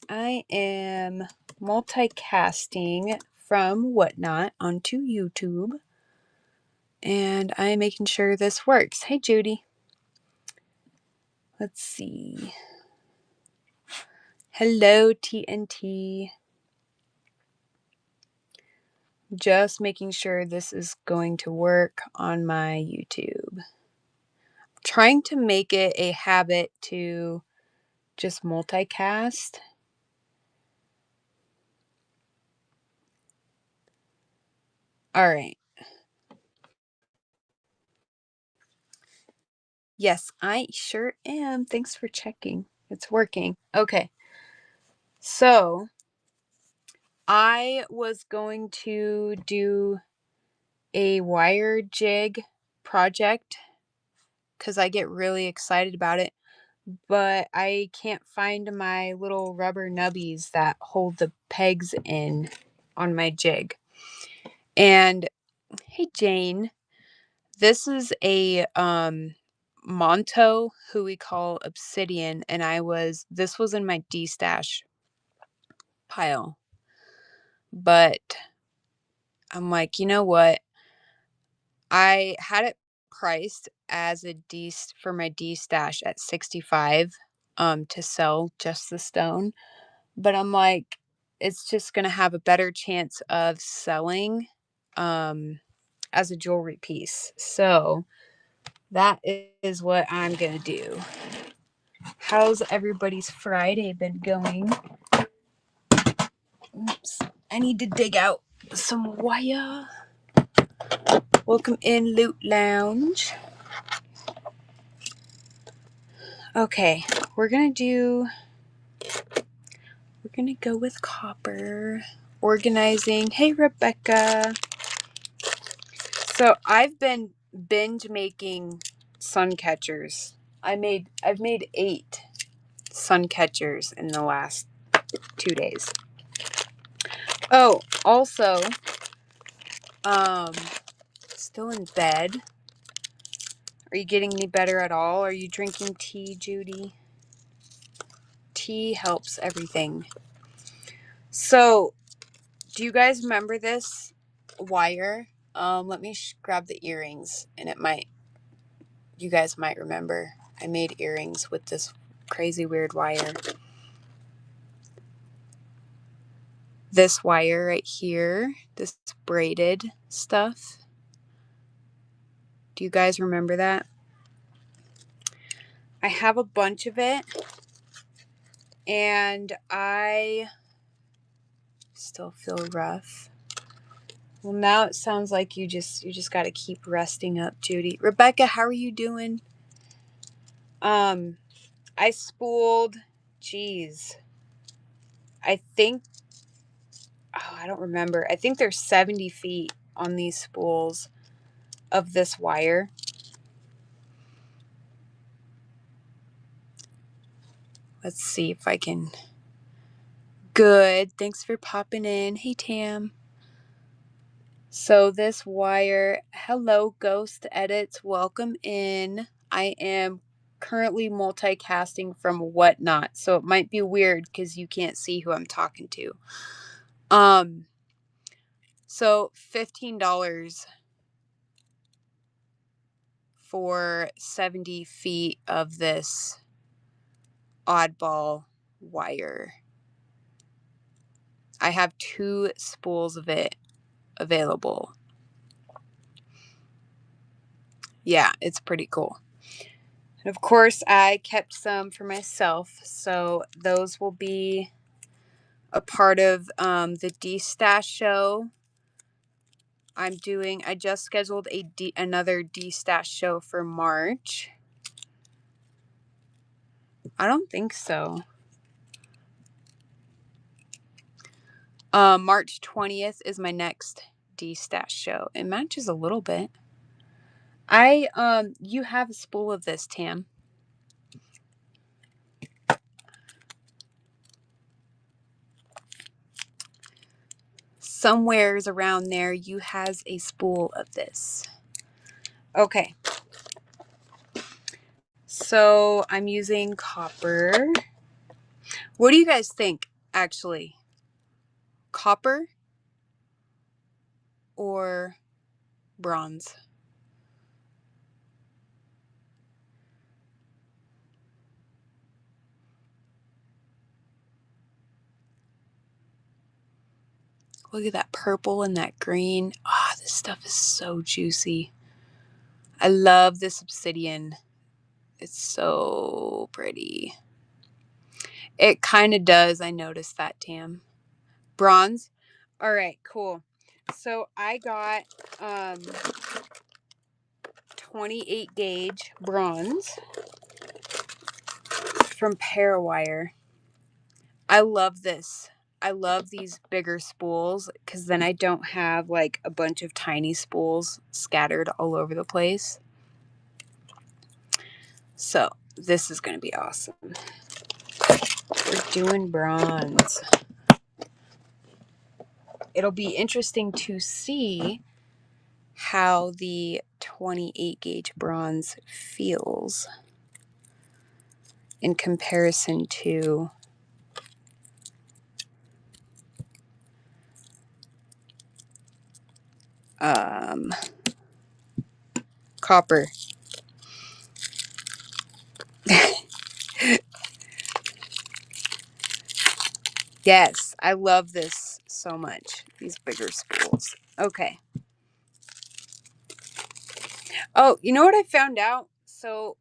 I am multicasting from Whatnot onto YouTube, and I'm making sure this works. Hey, Judy. Let's see. Hello, TNT. Just making sure this is going to work on my YouTube. Trying to make it a habit to just multicast. All right. Yes, I sure am. Thanks for checking. It's working. Okay. So I was going to do a wire jig project because I get really excited about it, but I can't find my little rubber nubbies that hold the pegs in on my jig. And hey, Jane, this is a Monto, who we call Obsidian, and this was in my D-stash pile. But I'm like, you know what? I had it priced as a D for my D-stash at 65 to sell just the stone. But I'm like, it's just going to have a better chance of selling as a jewelry piece. So that is what I'm going to do. How's everybody's Friday been going? Oops. I need to dig out some wire. Welcome in, Loot Lounge. Okay, we're gonna go with copper. Organizing. Hey, Rebecca. So I've been binge making sun catchers. I've made 8 sun catchers in the last 2 days. Oh, also, still in bed. Are you getting any better at all? Are you drinking tea, Judy? Tea helps everything. So, do you guys remember this wire? Let me grab the earrings, and you guys might remember. I made earrings with this crazy weird wire. This wire right here, this braided stuff. Do you guys remember that? I have a bunch of it, and I still feel rough. Well, now it sounds like you just got to keep resting up, Judy. Rebecca, how are you doing? I spooled, I think, I don't remember. I think there's 70 feet on these spools of this wire. Let's see if I can. Good. Thanks for popping in. Hey, Tam. So this wire, hello, Ghost Edits. Welcome in. I am currently multicasting from Whatnot, so it might be weird because you can't see who I'm talking to. So $15 for 70 feet of this oddball wire. I have 2 spools of it available. Yeah, it's pretty cool. And of course, I kept some for myself, so those will be a part of the D-Stash show. I just scheduled another D-Stash show for March. I don't think so. March 20th is my next D-Stash show. It matches a little bit. You have a spool of this, Tam. Somewheres around there, you has a spool of this. Okay. So I'm using copper. What do you guys think? actually. Copper or bronze? Look at that purple and that green. Ah, this stuff is so juicy. I love this obsidian. It's so pretty. It kind of does. I noticed that, Tam. Bronze? All right, cool. So I got 28 gauge bronze from Parawire. I love this. I love these bigger spools because then I don't have like a bunch of tiny spools scattered all over the place. So this is going to be awesome. We're doing bronze. It'll be interesting to see how the 28 gauge bronze feels in comparison to copper. Yes, I love this so much. These bigger spools. Okay. Oh, you know what I found out? So,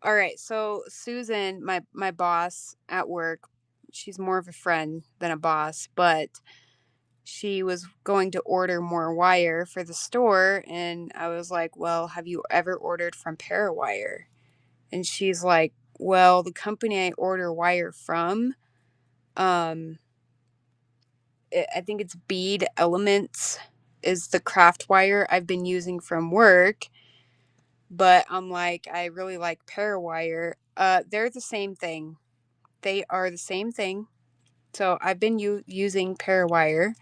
all right. So Susan, my boss at work, she's more of a friend than a boss, but she was going to order more wire for the store, and I was like, "Well, have you ever ordered from Parawire?" And she's like, "Well, the company I order wire from, um, I think it's Bead Elements is the craft wire I've been using from work." But I'm like, I really like Parawire. They're the same thing. They are the same thing. So I've been using Parawire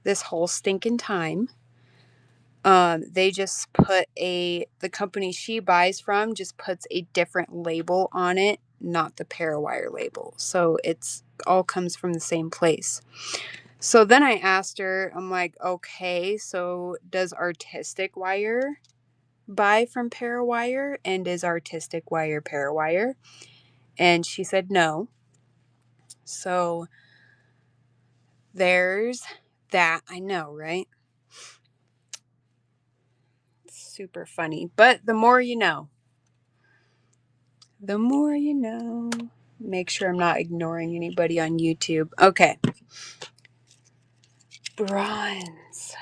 this whole stinking time. They just put the company she buys from just puts a different label on it, not the Parawire label. So it's all comes from the same place. So then I asked her, I'm like, okay, so does Artistic Wire buy from Parawire, and is Artistic Wire Parawire? And she said no. So there's that. I know, right? Super funny. But the more you know. The more you know. Make sure I'm not ignoring anybody on YouTube. Okay. Bronze.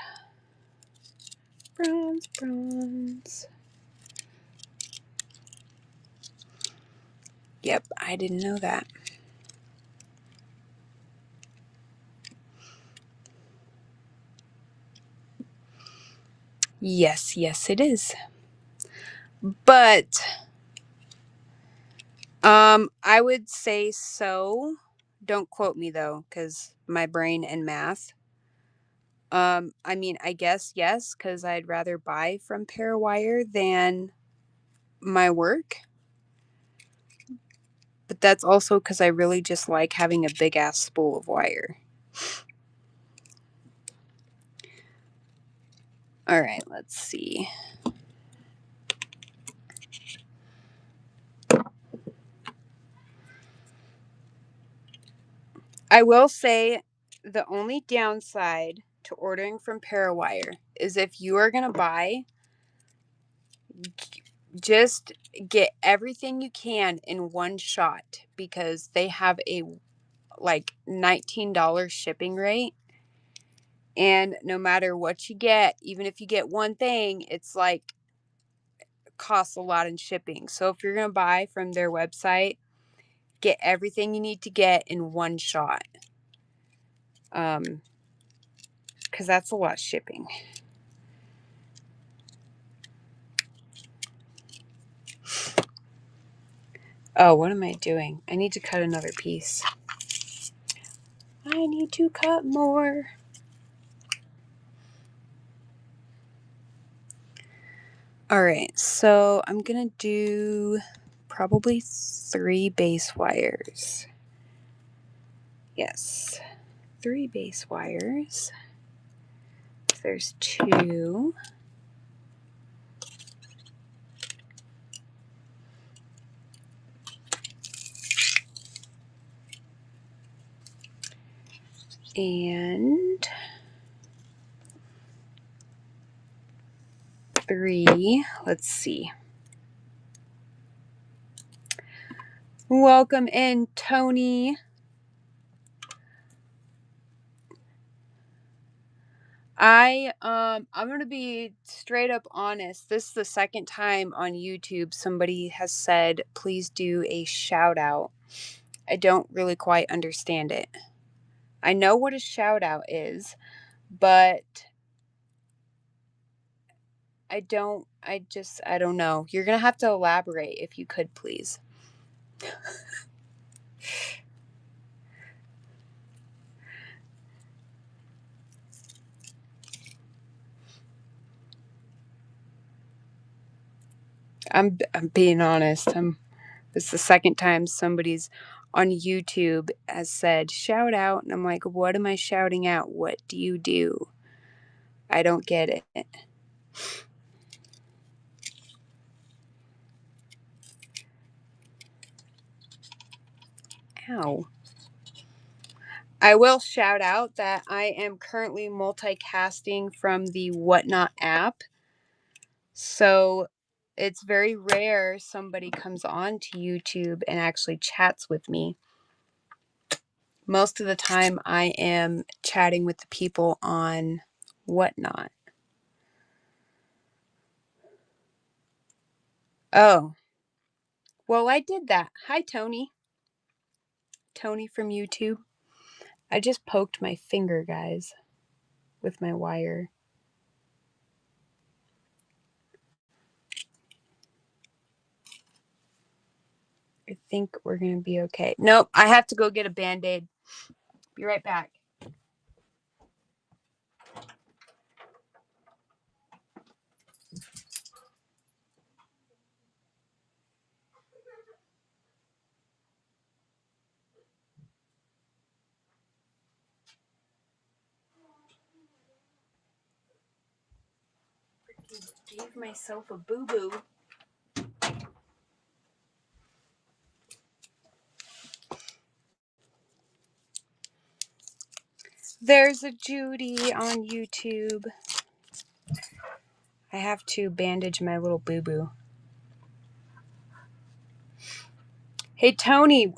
Bronze, bronze. Yep, I didn't know that. Yes, yes, it is. But I would say so. Don't quote me though, because my brain and math. I mean, I guess yes, because I'd rather buy from Parawire than my work. But that's also because I really just like having a big ass spool of wire. All right, let's see. I will say the only downside to ordering from Parawire is if you are going to buy, just get everything you can in one shot because they have a like $19 shipping rate. And no matter what you get, even if you get one thing, it's like costs a lot in shipping. So if you're going to buy from their website, get everything you need to get in one shot. Because that's a lot of shipping. Oh, what am I doing? I need to cut another piece. I need to cut more. All right, so I'm going to do probably 3 base wires. Yes, 3 base wires. There's 2. And 3. Let's see. Welcome in, Tony. I'm gonna be straight up honest. This is the second time on YouTube somebody has said, please do a shout out. I don't really quite understand it. I know what a shout out is, but I don't know. You're gonna have to elaborate if you could, please. I'm being honest. This is the second time somebody's on YouTube has said shout out, and I'm like, what am I shouting out? What do you do? I don't get it. Ow. I will shout out that I am currently multicasting from the Whatnot app. So it's very rare somebody comes on to YouTube and actually chats with me. Most of the time I am chatting with the people on Whatnot. Oh, well, I did that. Hi, Tony. Tony from YouTube. I just poked my finger, guys, with my wire. I think we're going to be okay. Nope, I have to go get a Band-Aid. Be right back. Gave myself a boo-boo. There's a Judy on YouTube. I have to bandage my little boo-boo. Hey, Tony,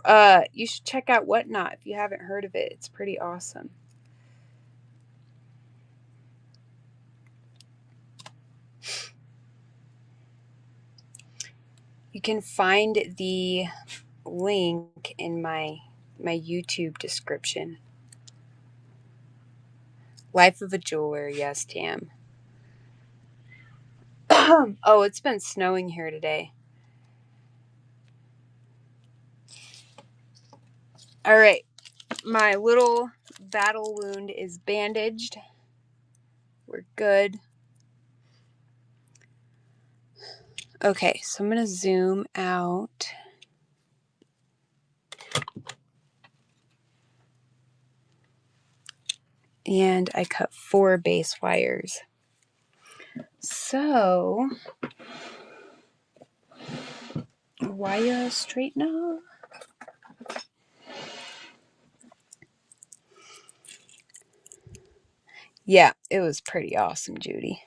you should check out Whatnot if you haven't heard of it. It's pretty awesome. You can find the link in my YouTube description. Life of a Jeweler, yes, Tam. Oh, it's been snowing here today. All right, my little battle wound is bandaged. We're good. Okay, so I'm going to zoom out. And I cut 4 base wires. So, wire straightener. Yeah, it was pretty awesome, Judy.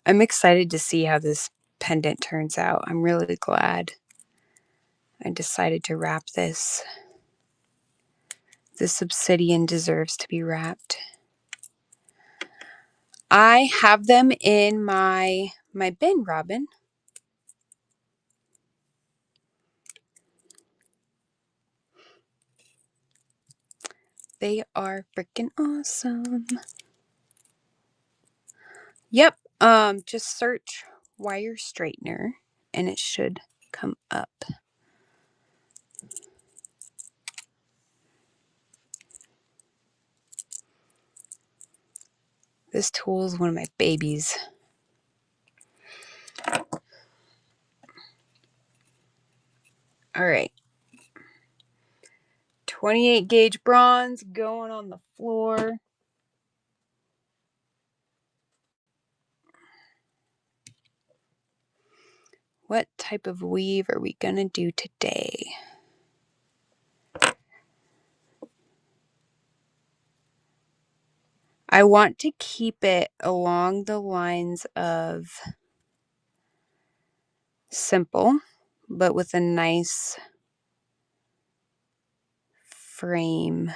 I'm excited to see how this pendant turns out. I'm really glad I decided to wrap this. This obsidian deserves to be wrapped. I have them in my bin, Robin. They are freaking awesome. Yep. Just search wire straightener and it should come up. This tool is one of my babies. All right. 28 gauge bronze going on the floor. What type of weave are we going to do today? I want to keep it along the lines of simple, but with a nice frame.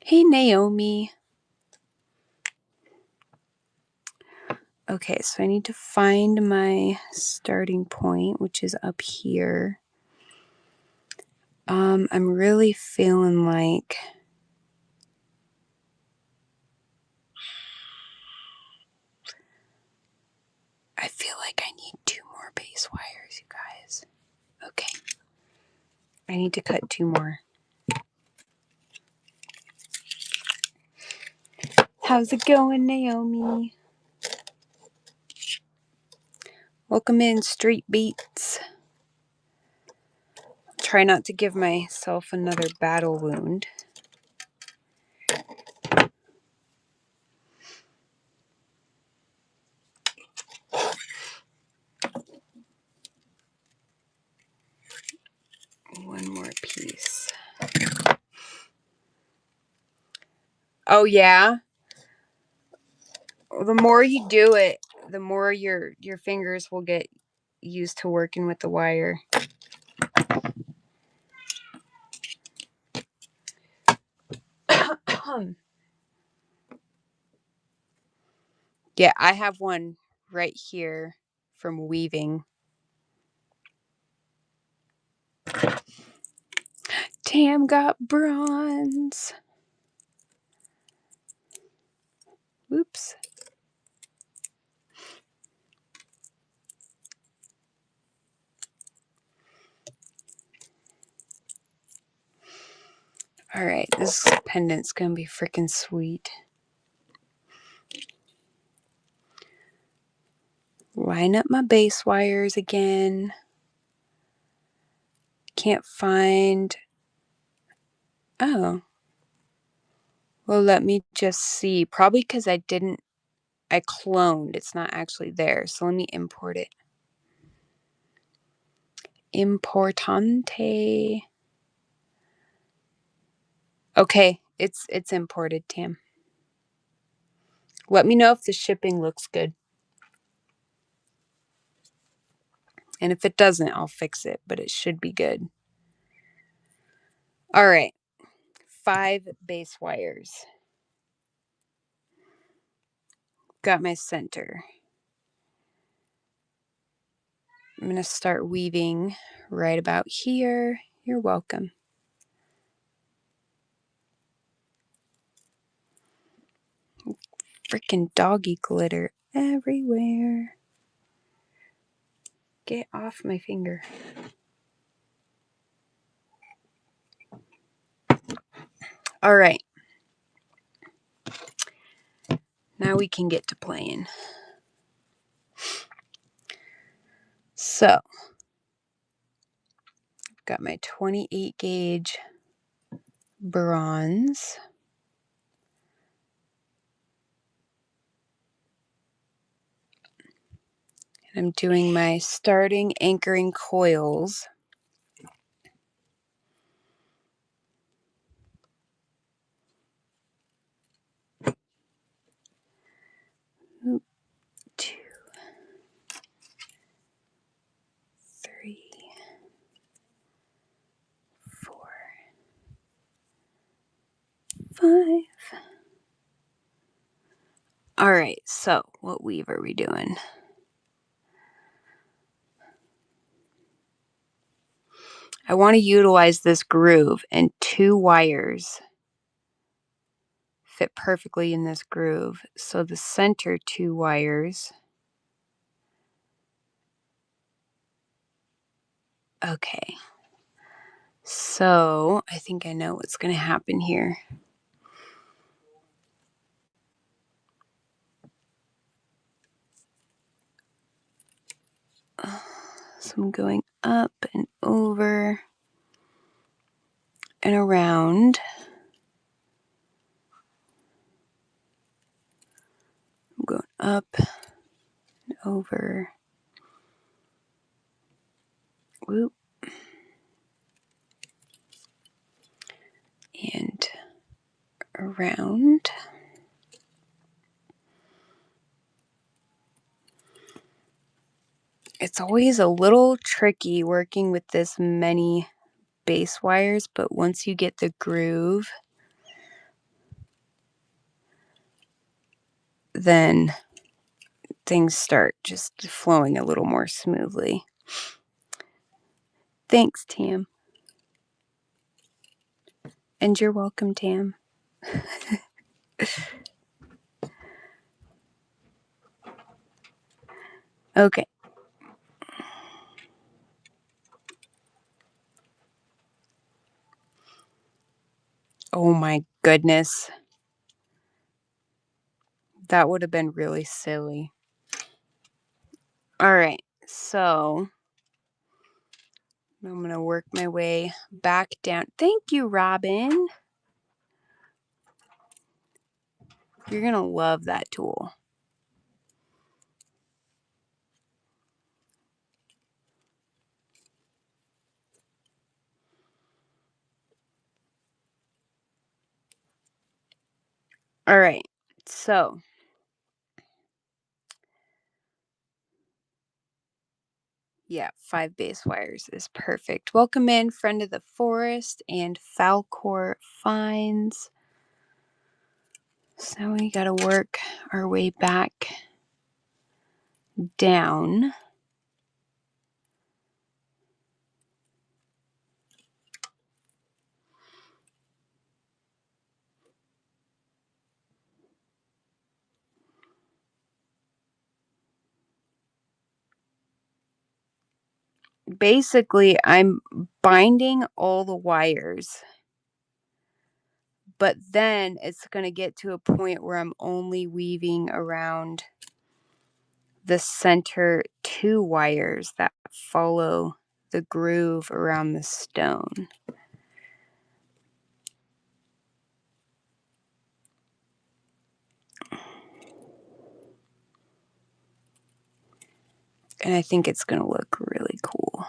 Hey, Naomi. Okay, so I need to find my starting point, which is up here. I'm really feeling like I feel like I need 2 more base wires, you guys. Okay. I need to cut 2 more. How's it going, Naomi? Welcome in, Street Beats. Try not to give myself another battle wound. One more piece. Oh yeah. The more you do it, the more your fingers will get used to working with the wire. Yeah, I have one right here from weaving. Tam got bronze. Oops. All right, this pendant's gonna be freaking sweet. Line up my base wires again. Can't find. Oh. Well, let me just see. Probably because I cloned. It's not actually there. So let me import it. Importante. Okay, it's imported, Tam. Let me know if the shipping looks good. And if it doesn't, I'll fix it, but it should be good. All right. 5 base wires. Got my center. I'm going to start weaving right about here. You're welcome. Freaking doggy glitter everywhere. Get off my finger. All right. Now we can get to playing. So, I've got my 28 gauge bronze. And I'm doing my starting anchoring coils. Oop, 2, 3, 4, 5. All right, so what weave are we doing? I want to utilize this groove, and 2 wires fit perfectly in this groove. So the center 2 wires. Okay. So I think I know what's going to happen here. So I'm going up and over and around. I'm going up and over. Whoop. And around. It's always a little tricky working with this many base wires, but once you get the groove, then things start just flowing a little more smoothly. Thanks, Tam. And you're welcome, Tam. Okay. Oh my goodness. That would have been really silly. All right. So I'm going to work my way back down. Thank you, Robin. You're going to love that tool. All right. So yeah, 5 base wires is perfect. Welcome in, Friend of the Forest and Falcor Finds. So we got to work our way back down. Basically, I'm binding all the wires, but then it's going to get to a point where I'm only weaving around the center 2 wires that follow the groove around the stone. And I think it's going to look really cool.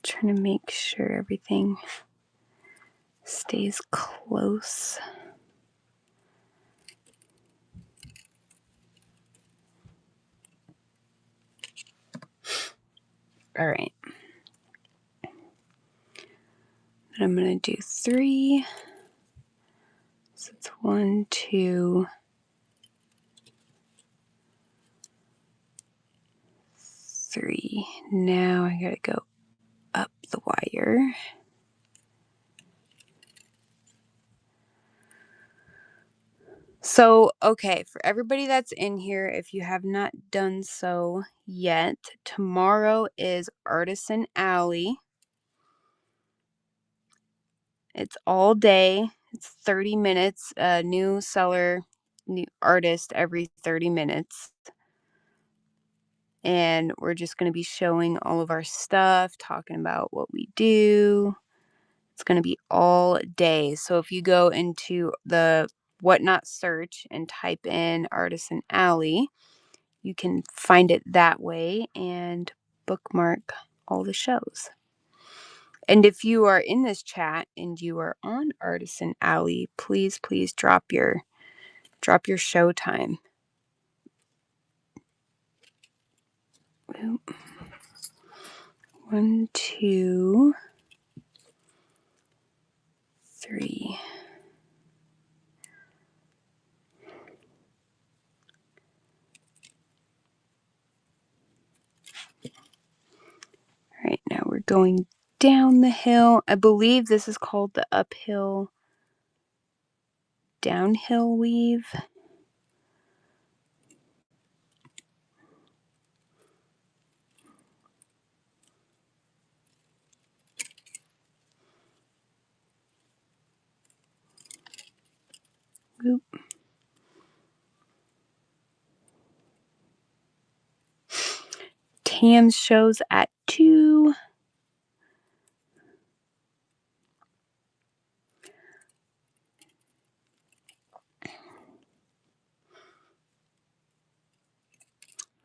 Trying to make sure everything stays close. All right. And I'm going to do 3. So it's 1, 2, 3. Now I got to go up the wire. So, okay, for everybody that's in here, if you have not done so yet, tomorrow is Artisan Alley. It's all day. It's 30 minutes. New seller, new artist every 30 minutes. And we're just going to be showing all of our stuff, talking about what we do. It's going to be all day. So if you go into the Whatnot search and type in Artisan Alley, you can find it that way and bookmark all the shows. And if you are in this chat and you are on Artisan Alley, please drop your show time. 1, 2, 3. All right, now we're going down the hill. I believe this is called the uphill downhill weave. Tam's show's at 2.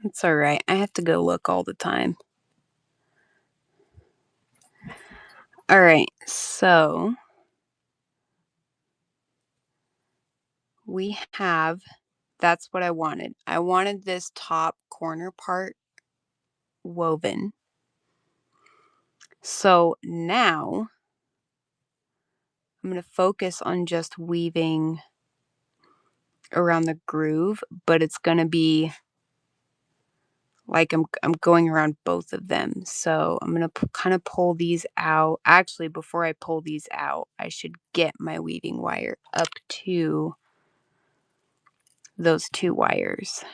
It's all right. I have to go look all the time. All right, so we have, that's what I wanted. I wanted this top corner part woven. So now I'm going to focus on just weaving around the groove, but it's going to be like I'm going around both of them. So I'm going to kind of pull these out. Actually, before I pull these out, I should get my weaving wire up to those 2 wires.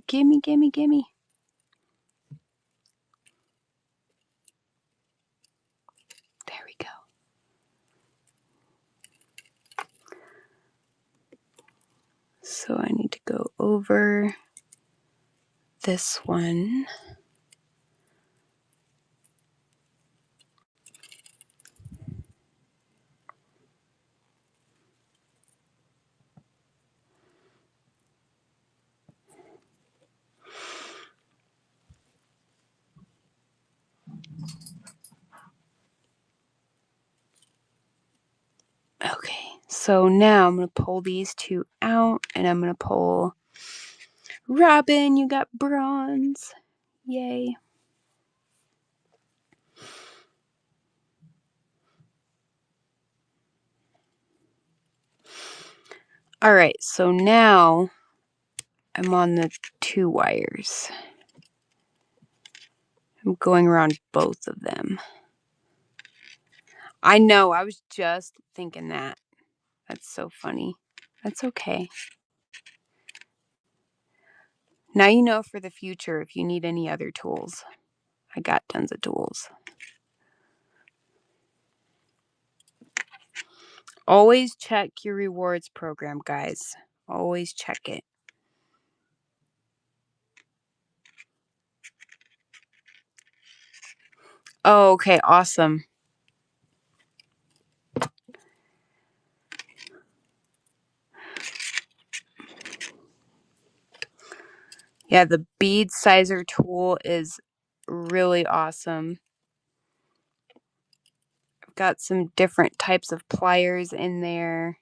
Gimme. There we go. So I need to go over this one. Okay, so now I'm going to pull these 2 out, and I'm going to pull, Robin, you got bronze. Yay. All right, so now I'm on the 2 wires. I'm going around both of them. I know, I was just thinking that. That's so funny. That's okay. Now you know for the future if you need any other tools. I got tons of tools. Always check your rewards program, guys. Always check it. Oh, okay, awesome. Yeah, the bead sizer tool is really awesome. I've got some different types of pliers in there.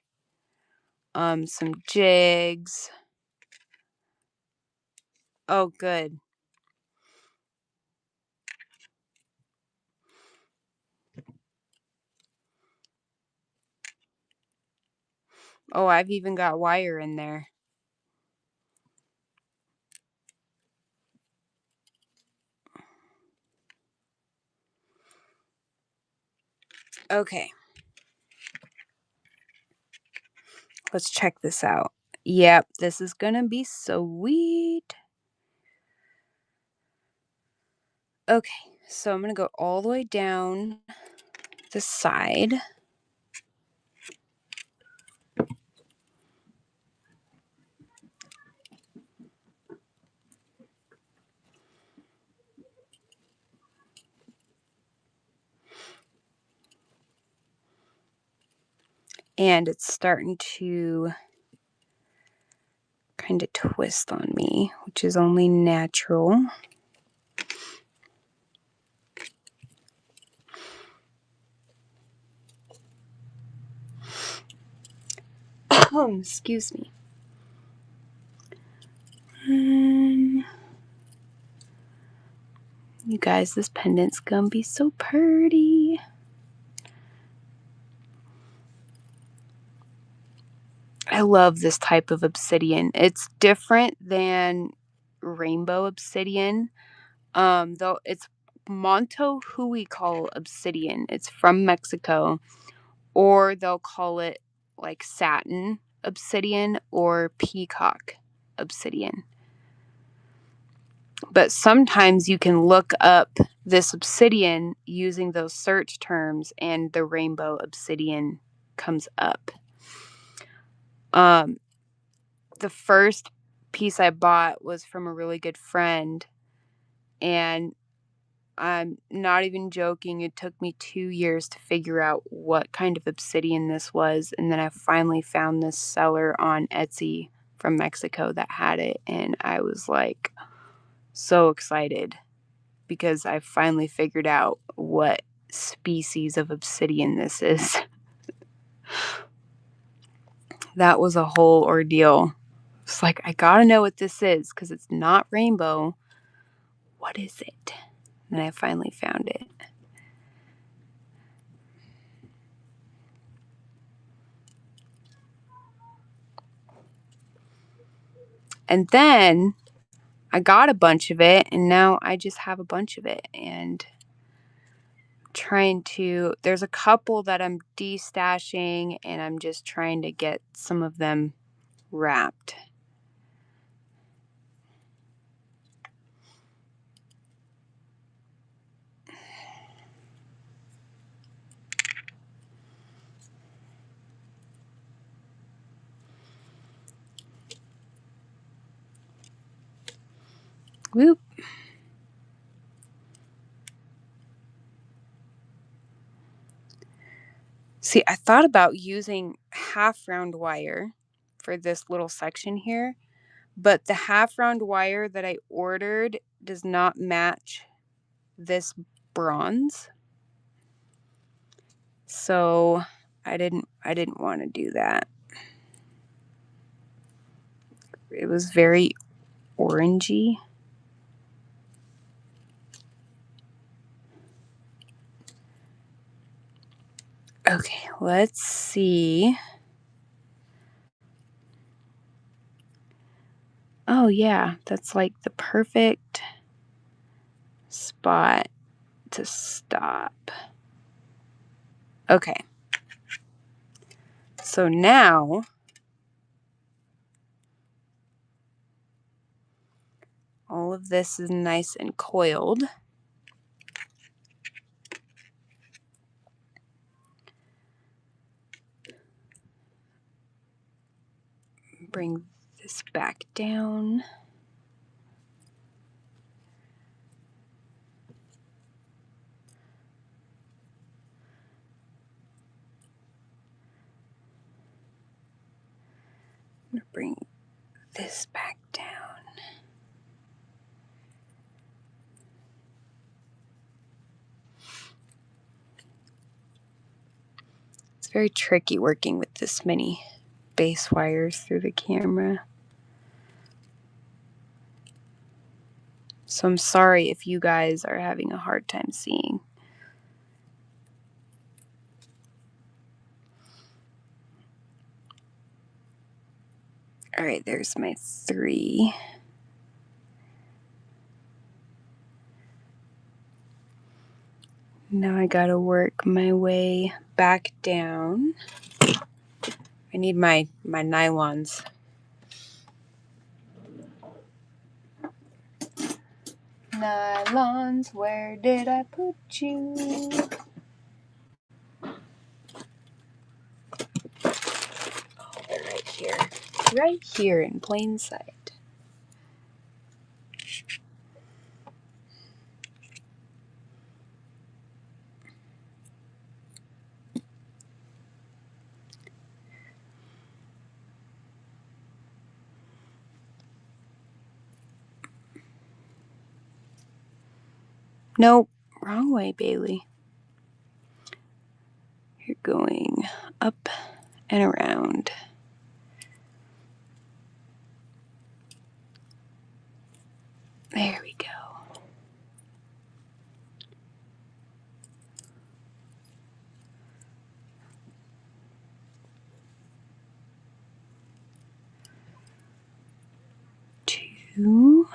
Some jigs. Oh, good. Oh, I've even got wire in there. Okay. Let's check this out. Yep, this is gonna be sweet. Okay, so I'm gonna go all the way down the side. And it's starting to kind of twist on me, which is only natural. Excuse me. You guys, this pendant's gonna be so pretty. I love this type of obsidian. It's different than rainbow obsidian. Though it's Monto Huical obsidian. It's from Mexico. Or they'll call it like satin obsidian or peacock obsidian. But sometimes you can look up this obsidian using those search terms and the rainbow obsidian comes up. The first piece I bought was from a really good friend, and I'm not even joking, it took me 2 years to figure out what kind of obsidian this was, and then I finally found this seller on Etsy from Mexico that had it, and I was, like, so excited because I finally figured out what species of obsidian this is. That was a whole ordeal. It's like, I gotta know what this is because it's not rainbow. What is it? And I finally found it. And then I got a bunch of it, and now I just have a bunch of it. And there's a couple that I'm destashing, and I'm just trying to get some of them wrapped. Whoop. See, I thought about using half round wire for this little section here, but the half round wire that I ordered does not match this bronze. So I didn't want to do that. It was very orangey. Okay, let's see. Oh yeah, that's like the perfect spot to stop. Okay. So now all of this is nice and coiled. Bring this back down. I'm gonna bring this back down. It's very tricky working with this many base wires through the camera. So I'm sorry if you guys are having a hard time seeing. All right, there's my 3. Now I gotta work my way back down. I need my nylons. Nylons, where did I put you? Oh, they're right here. Right here in plain sight. Nope, wrong way, Bailey. You're going up and around. There we go. Two.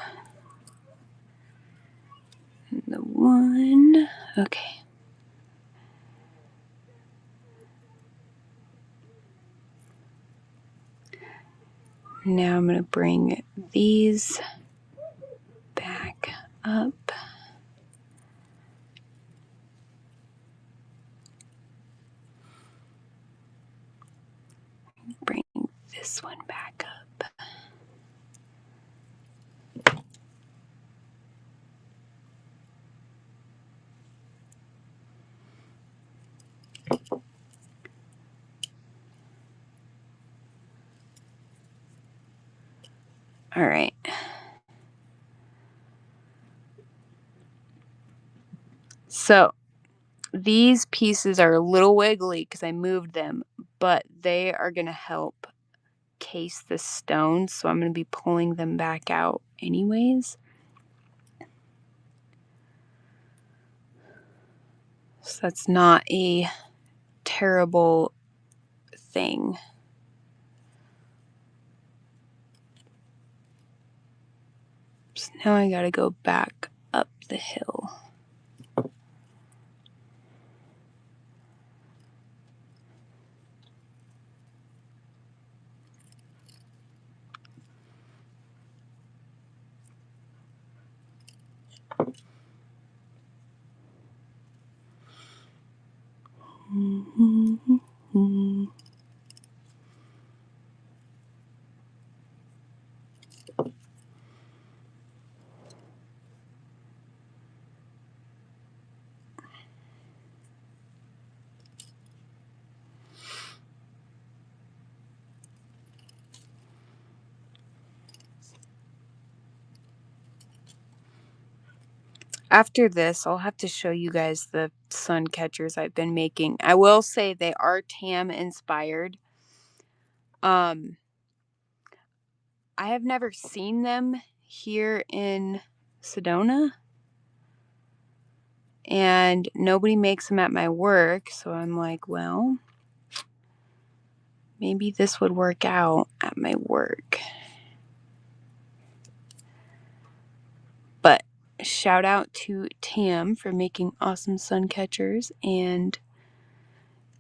And the 1. Okay. Now I'm going to bring these back. up. Bring this one back up. All right. So these pieces are a little wiggly because I moved them, but they are going to help case the stone, so I'm going to be pulling them back out anyways. So that's not a terrible thing. So now I gotta go back up the hill. After this, I'll have to show you guys the sun catchers I've been making. I will say they are Tam inspired. I have never seen them here in Sedona, and nobody makes them at my work, so I'm like, well, maybe this would work out at my work. But shout out to Tam for making awesome sun catchers and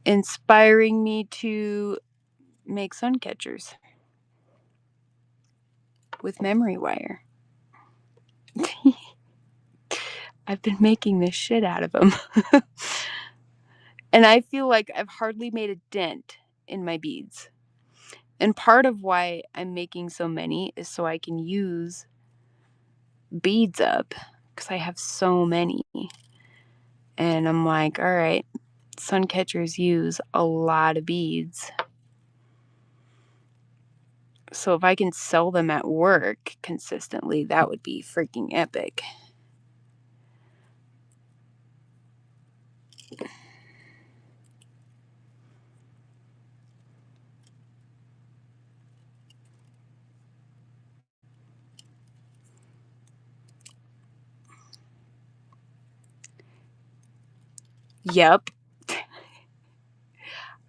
inspiring me to make sun catchers with memory wire. I've been making the shit out of them. And I feel like I've hardly made a dent in my beads. And part of why I'm making so many is so I can use beads up, because I have so many. And I'm like, all right, sun catchers use a lot of beads. So if I can sell them at work consistently, that would be freaking epic. Yep.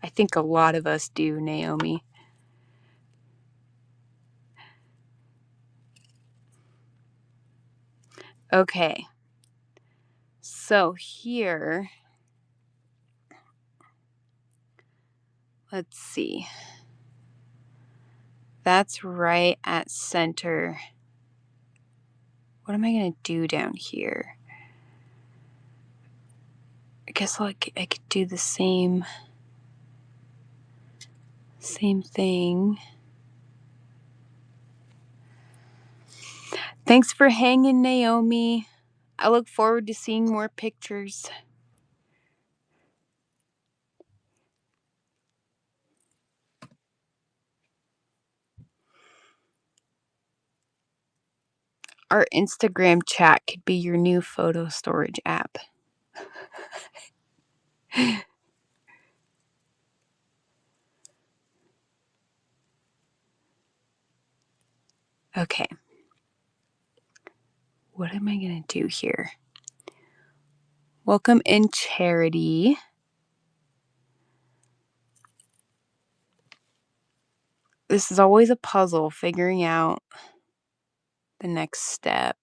I think a lot of us do, Naomi. Okay. So here, let's see. That's right at center. What am I going to do down here? I guess I could do the same thing. Thanks for hanging, Naomi. I look forward to seeing more pictures. Our Instagram chat could be your new photo storage app. Okay. What am I going to do here? Welcome in, Charity. This is always a puzzle, figuring out the next step.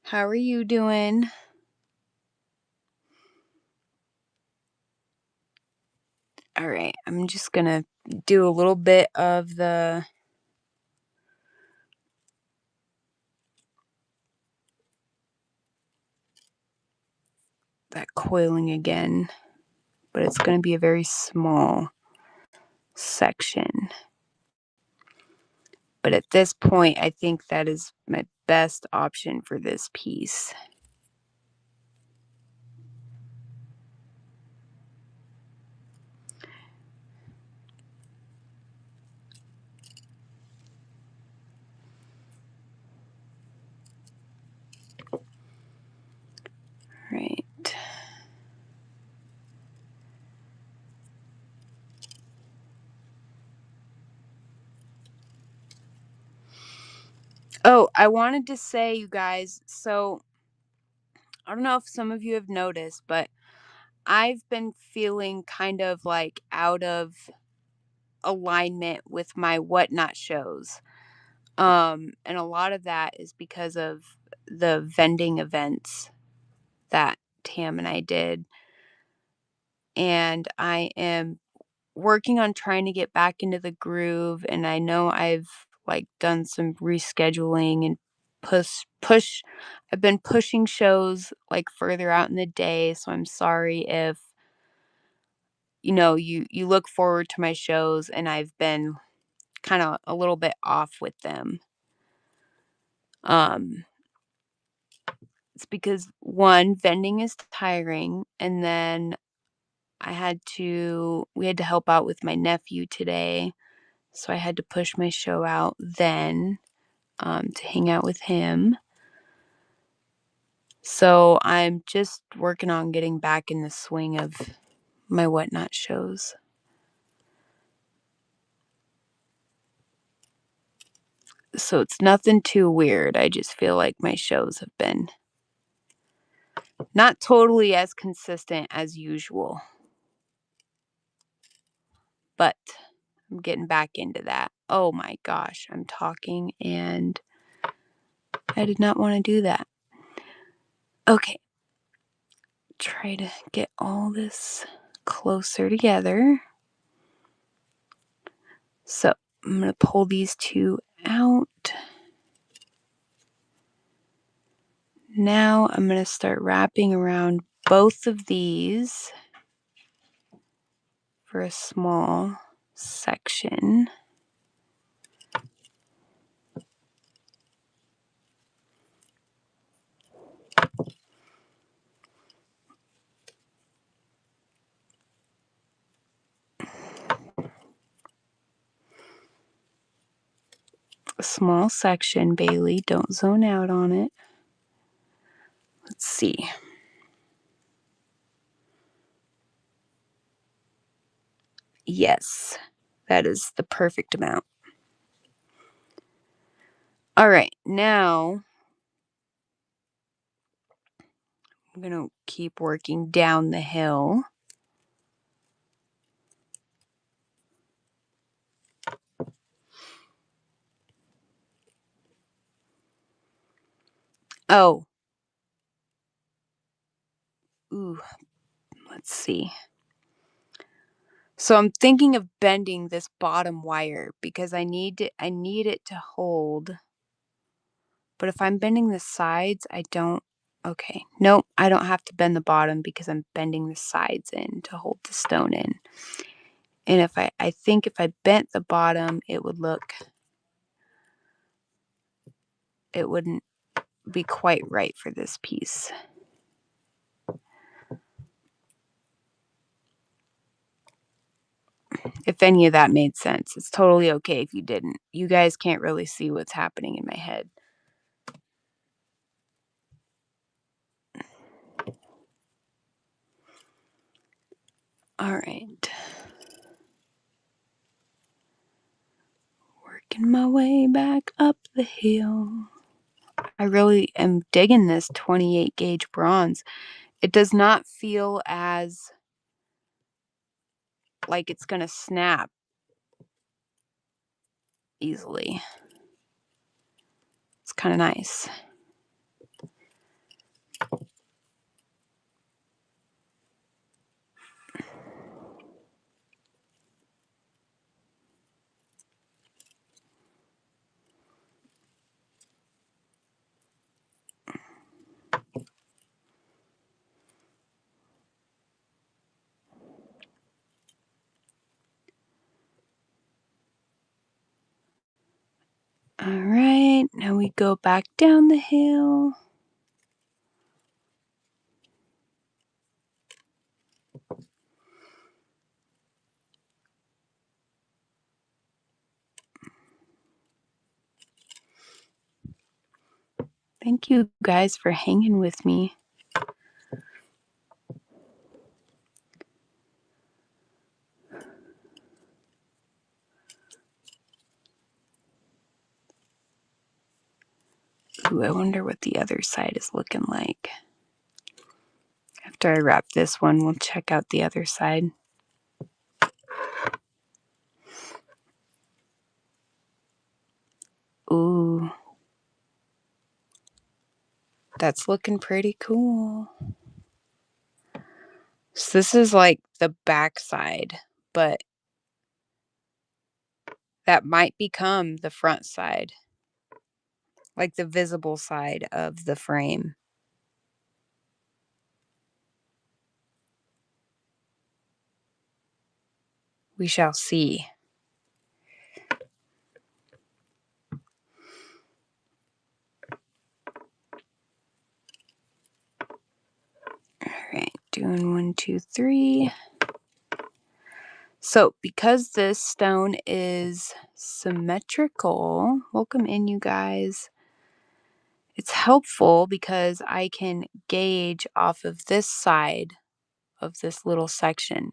How are you doing? All right, I'm just going to do a little bit of the that coiling again, but it's going to be a very small section. But at this point, I think that is my best option for this piece. Right. Oh, I wanted to say, you guys, so I don't know if some of you have noticed, but I've been feeling kind of like out of alignment with my whatnot shows. And a lot of that is because of the vending events that Tam and I did. And I am working on trying to get back into the groove, and I know I've like done some rescheduling and push I've been pushing shows like further out in the day, so I'm sorry if you look forward to my shows and I've been kind of a little bit off with them. Um it's because one, vending is tiring, and then we had to help out with my nephew today. So I had to push my show out then to hang out with him. So I'm just working on getting back in the swing of my whatnot shows. So it's nothing too weird. I just feel like my shows have been not totally as consistent as usual. But I'm getting back into that. Oh my gosh, I'm talking and I did not want to do that. Okay. Try to get all this closer together. So I'm going to pull these two out. Now I'm going to start wrapping around both of these for a small section. A small section, Bailey. Don't zone out on it. Let's see. Yes, that is the perfect amount. All right, now I'm going to keep working down the hill. Oh. Ooh, let's see. So I'm thinking of bending this bottom wire because I need it to hold. But if I'm bending the sides, I don't. Okay. Nope, I don't have to bend the bottom because I'm bending the sides in to hold the stone in. And if I think if I bent the bottom, it wouldn't be quite right for this piece. If any of that made sense. It's totally okay if you didn't. You guys can't really see what's happening in my head. All right. Working my way back up the hill. I really am digging this 28 gauge bronze. It does not feel as like it's going to snap easily. It's kind of nice. we go back down the hill. Thank you guys for hanging with me. Ooh, I wonder what the other side is looking like. After I wrap this one, we'll check out the other side. Ooh. That's looking pretty cool. So this is like the back side, but that might become the front side, like the visible side of the frame. We shall see. All right, doing 1, 2, 3. So because this stone is symmetrical, welcome in, you guys. It's helpful because I can gauge off of this side of this little section.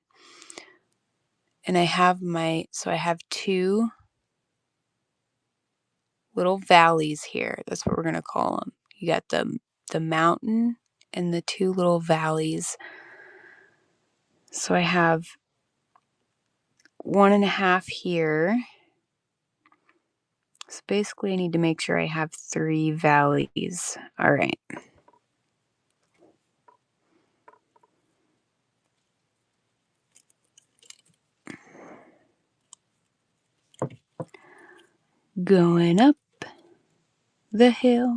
And I have I have 2 little valleys here. That's what we're going to call them. You got the mountain and the 2 little valleys. So I have 1.5 here. So basically I need to make sure I have 3 valleys. All right. Going up the hill.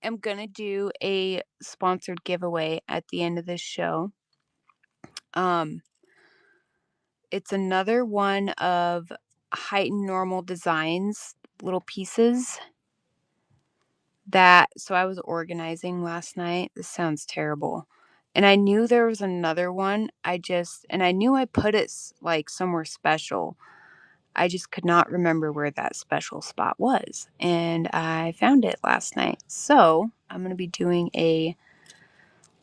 I'm going to do a sponsored giveaway at the end of this show. It's another one of Heightened Normal Designs little pieces so I was organizing last night. This sounds terrible. And I knew there was another one. And I knew I put it like somewhere special. I just could not remember where that special spot was. And I found it last night. So I'm going to be doing a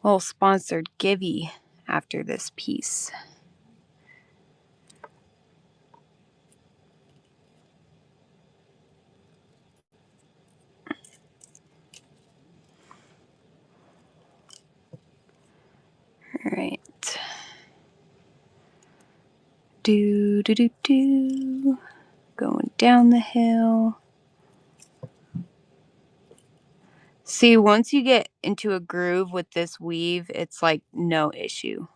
little sponsored givey after this piece. All right. Do, do, do, do. Going down the hill. See, once you get into a groove with this weave, it's like no issue.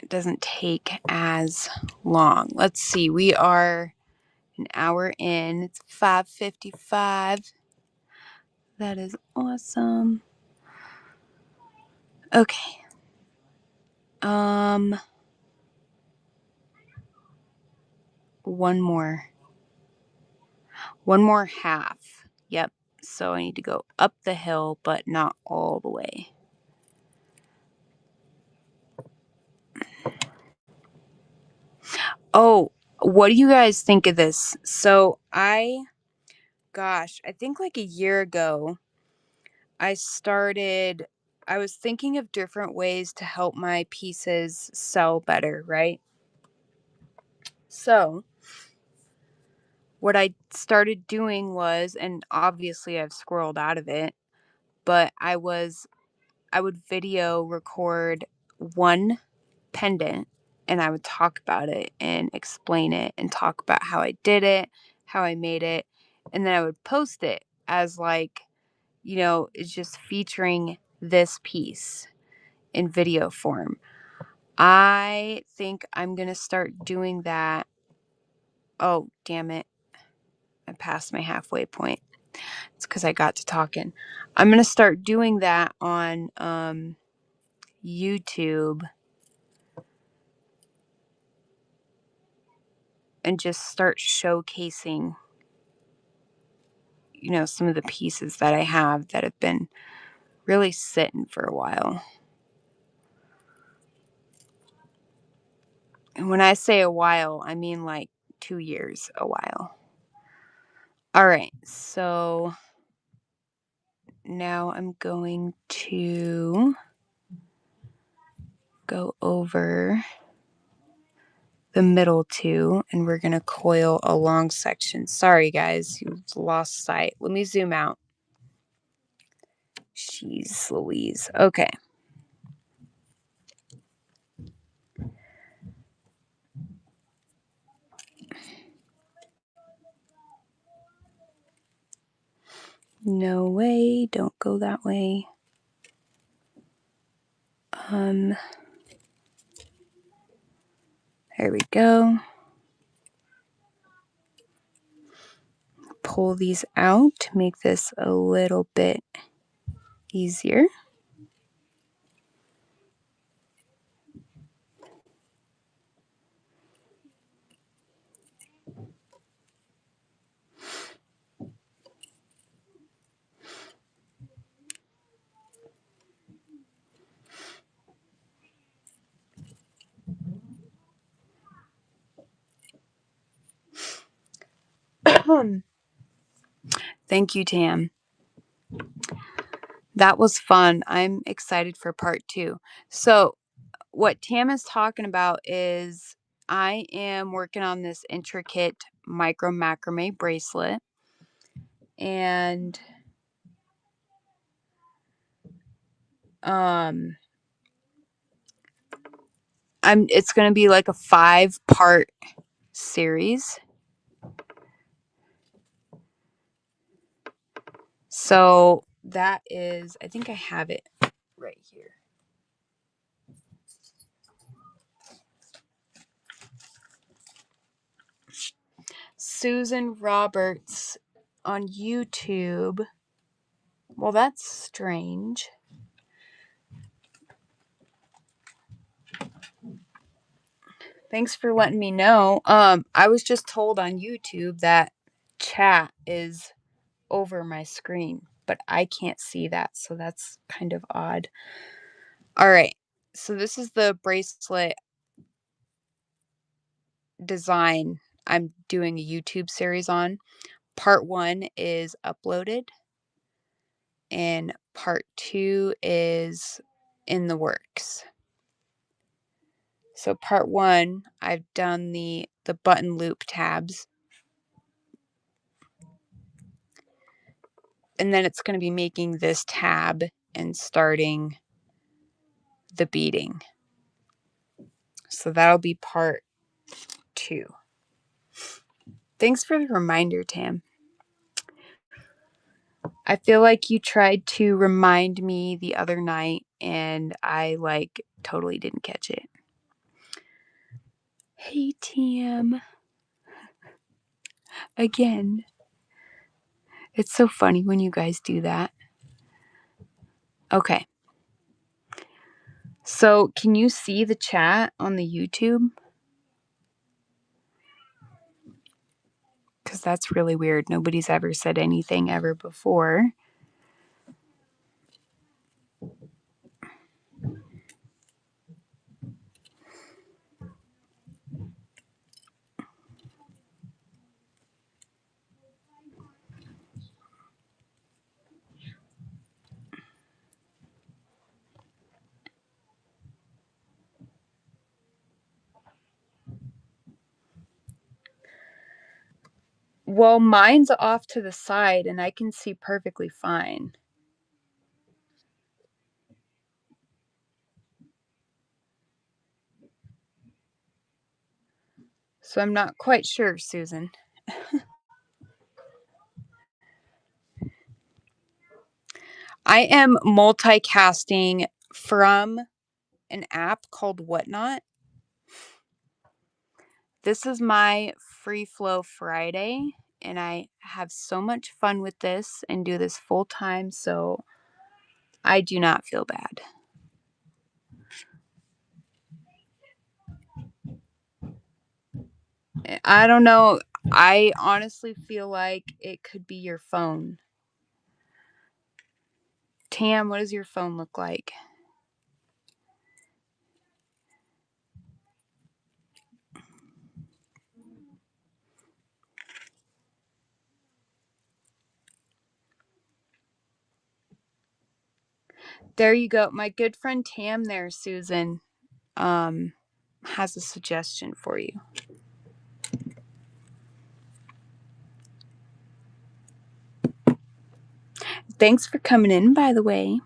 It doesn't take as long. Let's see, we are an hour in. It's 5:55. That is awesome. Okay. One more. One more half. Yep. So I need to go up the hill, but not all the way. Oh, what do you guys think of this? So I think like a year ago, I was thinking of different ways to help my pieces sell better, right? So what I started doing was, and obviously I've squirreled out of it, but I would video record one pendant and I would talk about it and explain it and talk about how I did it, how I made it, and then I would post it as like, is just featuring this piece in video form. I think I'm going to start doing that. Oh, damn it. I passed my halfway point. It's because I got to talking. I'm going to start doing that on YouTube and just start showcasing, some of the pieces that I have that have been really sitting for a while. And when I say a while, I mean like 2 years, a while. All right, so now I'm going to go over the middle two, and we're going to coil a long section. Sorry, guys, you lost sight. Let me zoom out. Jeez Louise. Okay. No way. Don't go that way. There we go. Pull these out to make this a little bit easier. Thank you, Tam. That was fun. I'm excited for part 2. So, what Tam is talking about is I am working on this intricate micro macrame bracelet, and it's going to be like a 5-part series. So that is, I think I have it right here. Susan Roberts on YouTube. Well, that's strange. Thanks for letting me know. I was just told on YouTube that chat is over my screen, but I can't see that, so that's kind of odd. All right. So this is the bracelet design I'm doing a YouTube series on. Part 1 is uploaded and part 2 is in the works. So part 1, I've done the button loop tabs. And then it's going to be making this tab and starting the beading. So that'll be part 2. Thanks for the reminder, Tam. I feel like you tried to remind me the other night and I totally didn't catch it. Hey, Tam. Again. It's so funny when you guys do that. Okay. So, can you see the chat on the YouTube? Because that's really weird. Nobody's ever said anything ever before. Well, mine's off to the side and I can see perfectly fine. So I'm not quite sure, Susan. I am multicasting from an app called Whatnot. This is my Free Flow Friday, and I have so much fun with this and do this full time, so I do not feel bad. I don't know. I honestly feel like it could be your phone. Tam, what does your phone look like? There you go. My good friend Tam there, Susan, has a suggestion for you. Thanks for coming in, by the way.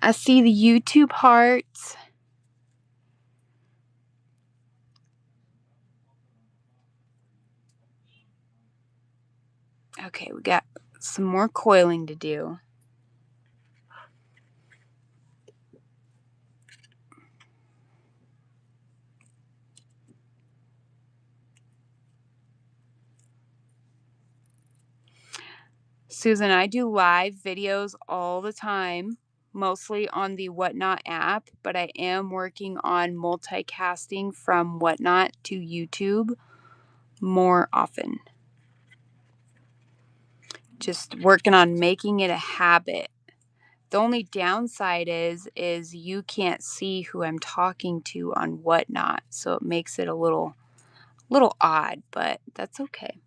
I see the YouTube hearts. Okay, we got some more coiling to do. Susan, I do live videos all the time, mostly on the Whatnot app, but I am working on multicasting from Whatnot to YouTube more often. Just working on making it a habit. The only downside is you can't see who I'm talking to on Whatnot, so it makes it a little odd, but that's okay.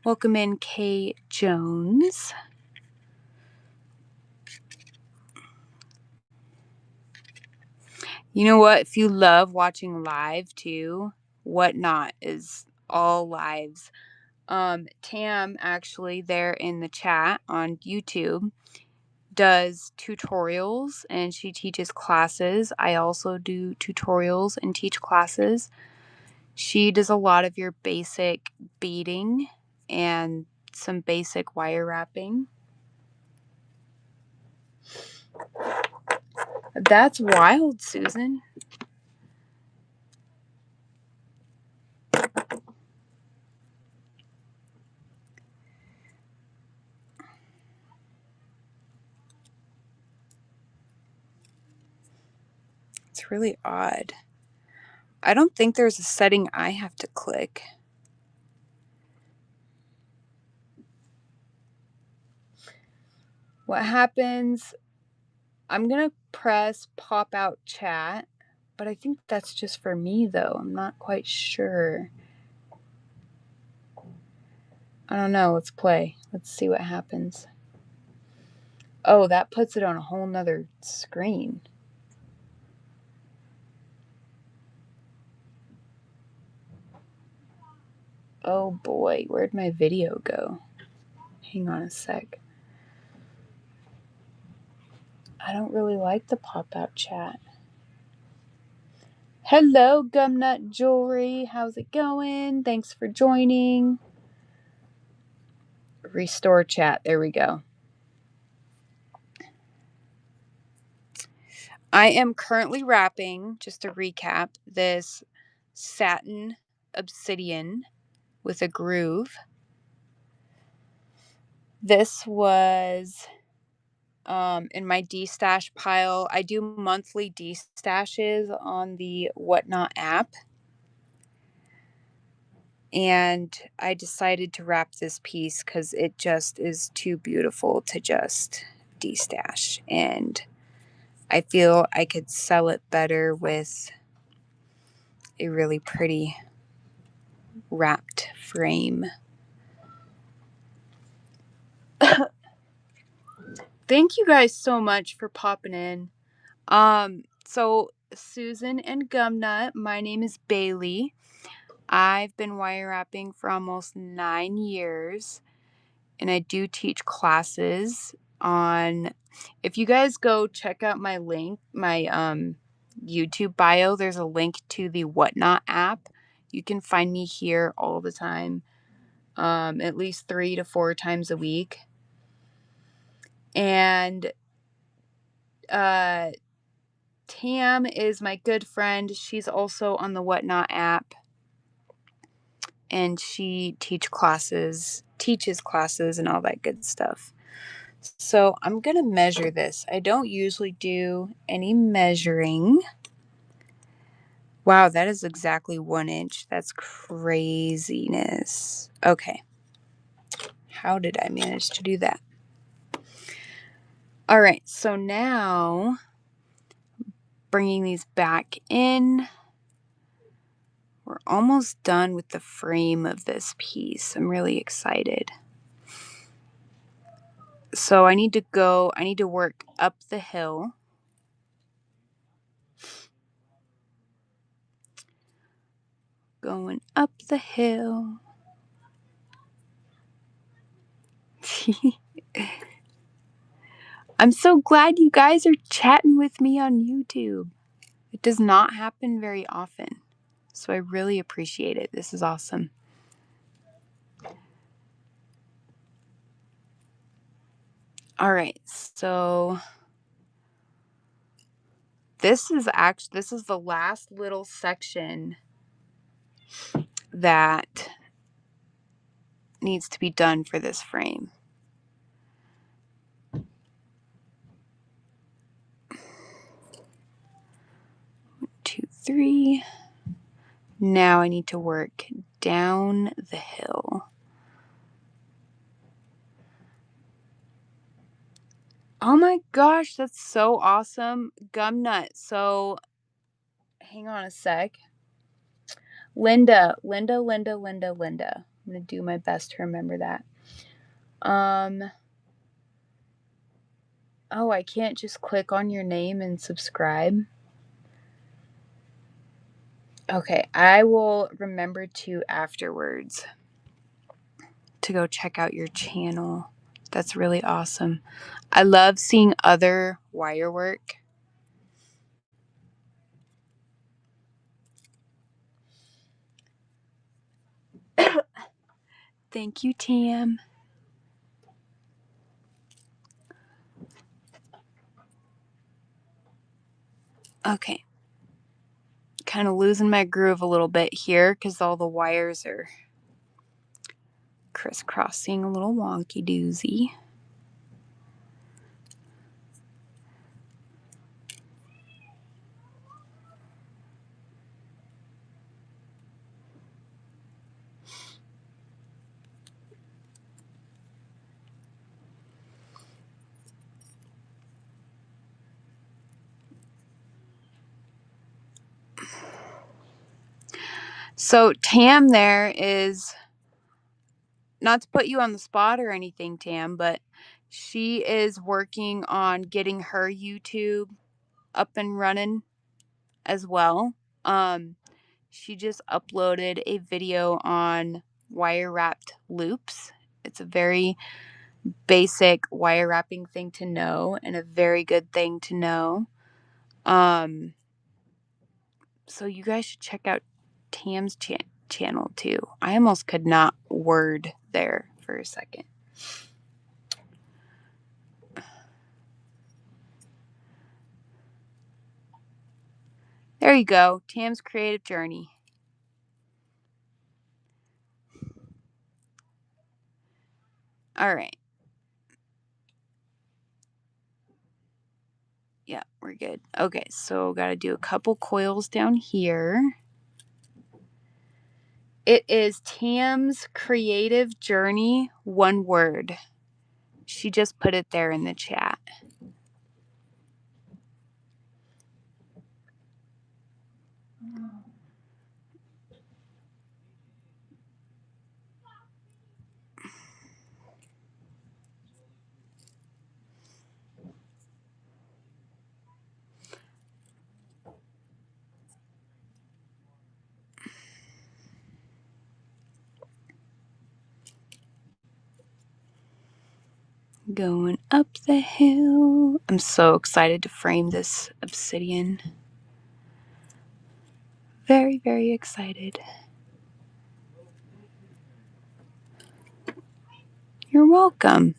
Welcome in, Kay Jones. You know what? If you love watching live too, Whatnot is all lives. Tam actually there in the chat on YouTube does tutorials and she teaches classes. I also do tutorials and teach classes. She does a lot of your basic beading and some basic wire wrapping. That's wild, Susan. It's really odd. I don't think there's a setting I have to click. What happens, I'm going to press pop out chat, but I think that's just for me though. I'm not quite sure. I don't know. Let's play. Let's see what happens. Oh, that puts it on a whole nother screen. Oh boy, where'd my video go? Hang on a sec. I don't really like the pop-out chat. Hello, Gumnut Jewelry. How's it going? Thanks for joining. Restore chat. There we go. I am currently wrapping, just to recap, this satin obsidian with a groove. This was in my destash pile. I do monthly destashes on the Whatnot app. And I decided to wrap this piece because it just is too beautiful to just destash. And I feel I could sell it better with a really pretty wrapped frame. Thank you guys so much for popping in. So Susan and Gumnut, my name is Bailey. I've been wire wrapping for almost 9 years, and I do teach classes on. If you guys go check out my link, my YouTube bio, there's a link to the Whatnot app. You can find me here all the time, at least 3 to 4 times a week. And Tam is my good friend. She's also on the Whatnot app, and she teaches classes and all that good stuff. So I'm going to measure this. I don't usually do any measuring. Wow, that is exactly 1 inch. That's craziness. Okay. How did I manage to do that? All right, so now bringing these back in. We're almost done with the frame of this piece. I'm really excited. So I need to work up the hill. Going up the hill. I'm so glad you guys are chatting with me on YouTube. It does not happen very often, so I really appreciate it. This is awesome. All right, so this is the last little section that needs to be done for this frame. 2, 3. Now I need to work down the hill. Oh my gosh, that's so awesome. Gumnut. So hang on a sec. Linda. I'm gonna do my best to remember that. Oh, I can't just click on your name and subscribe. Okay, I will remember to afterwards to go check out your channel. That's really awesome. I love seeing other wire work. Thank you, Tam. Okay. Kind of losing my groove a little bit here because all the wires are crisscrossing, a little wonky doozy. So Tam there is, not to put you on the spot or anything, Tam, but she is working on getting her YouTube up and running as well. She just uploaded a video on wire wrapped loops. It's a very basic wire wrapping thing to know and a very good thing to know. So you guys should check out Tam's channel too. I almost could not word there for a second. There you go. Tam's Creative Journey. All right. Yeah, we're good. Okay, so got to do a couple coils down here. It is Tam's Creative Journey, one word. She just put it there in the chat. Going up the hill. I'm so excited to frame this obsidian. Very, very excited. You're welcome.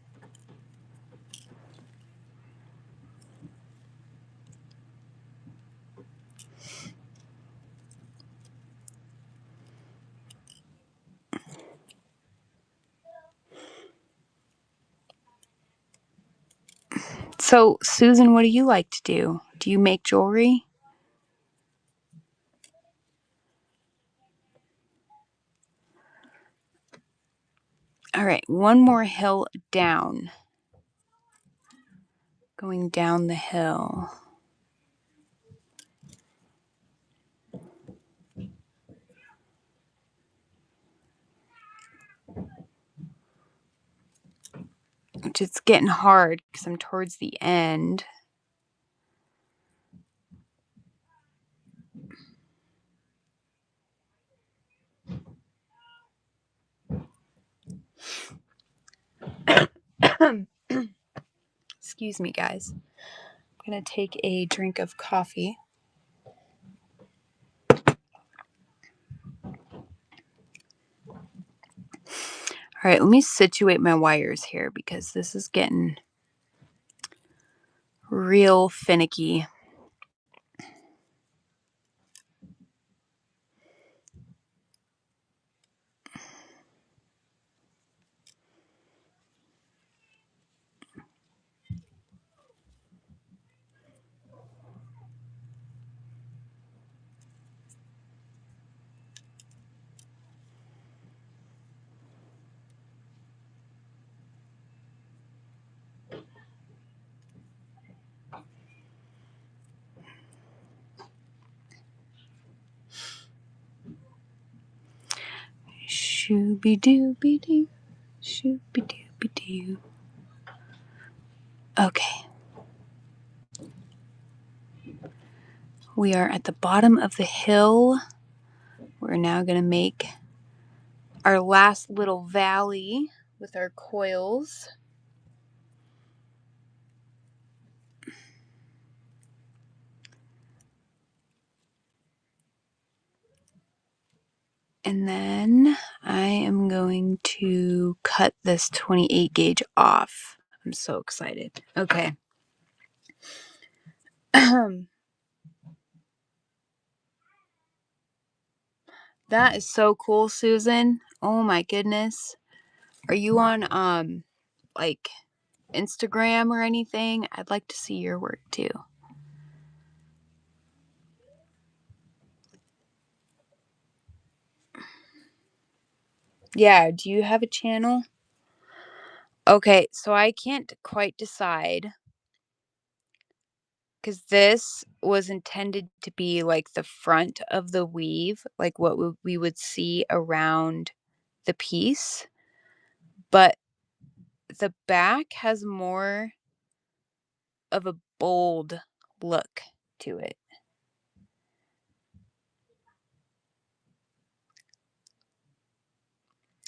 So, Susan, what do you like to do? Do you make jewelry? All right, one more hill down. Going down the hill. Which it's getting hard because I'm towards the end. Excuse me, guys. I'm going to take a drink of coffee. All right, let me situate my wires here because this is getting real finicky. Shooby-dooby-doo, shooby-dooby-doo. Okay. We are at the bottom of the hill. We're now going to make our last little valley with our coils. And then I am going to cut this 28 gauge off. I'm so excited. Okay. That is so cool, Susan. Oh my goodness. Are you on like Instagram or anything? I'd like to see your work too. Yeah, do you have a channel? Okay, so I can't quite decide because this was intended to be like the front of the weave, like what we would see around the piece, but the back has more of a bold look to it.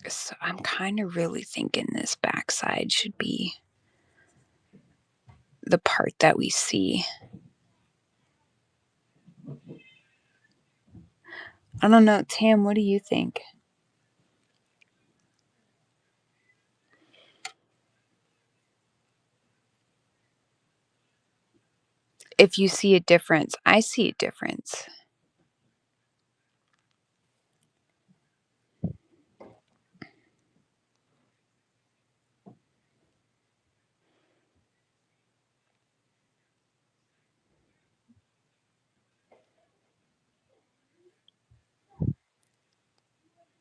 So I'm kind of really thinking this backside should be the part that we see. I don't know, Tam, what do you think? If you see a difference, I see a difference.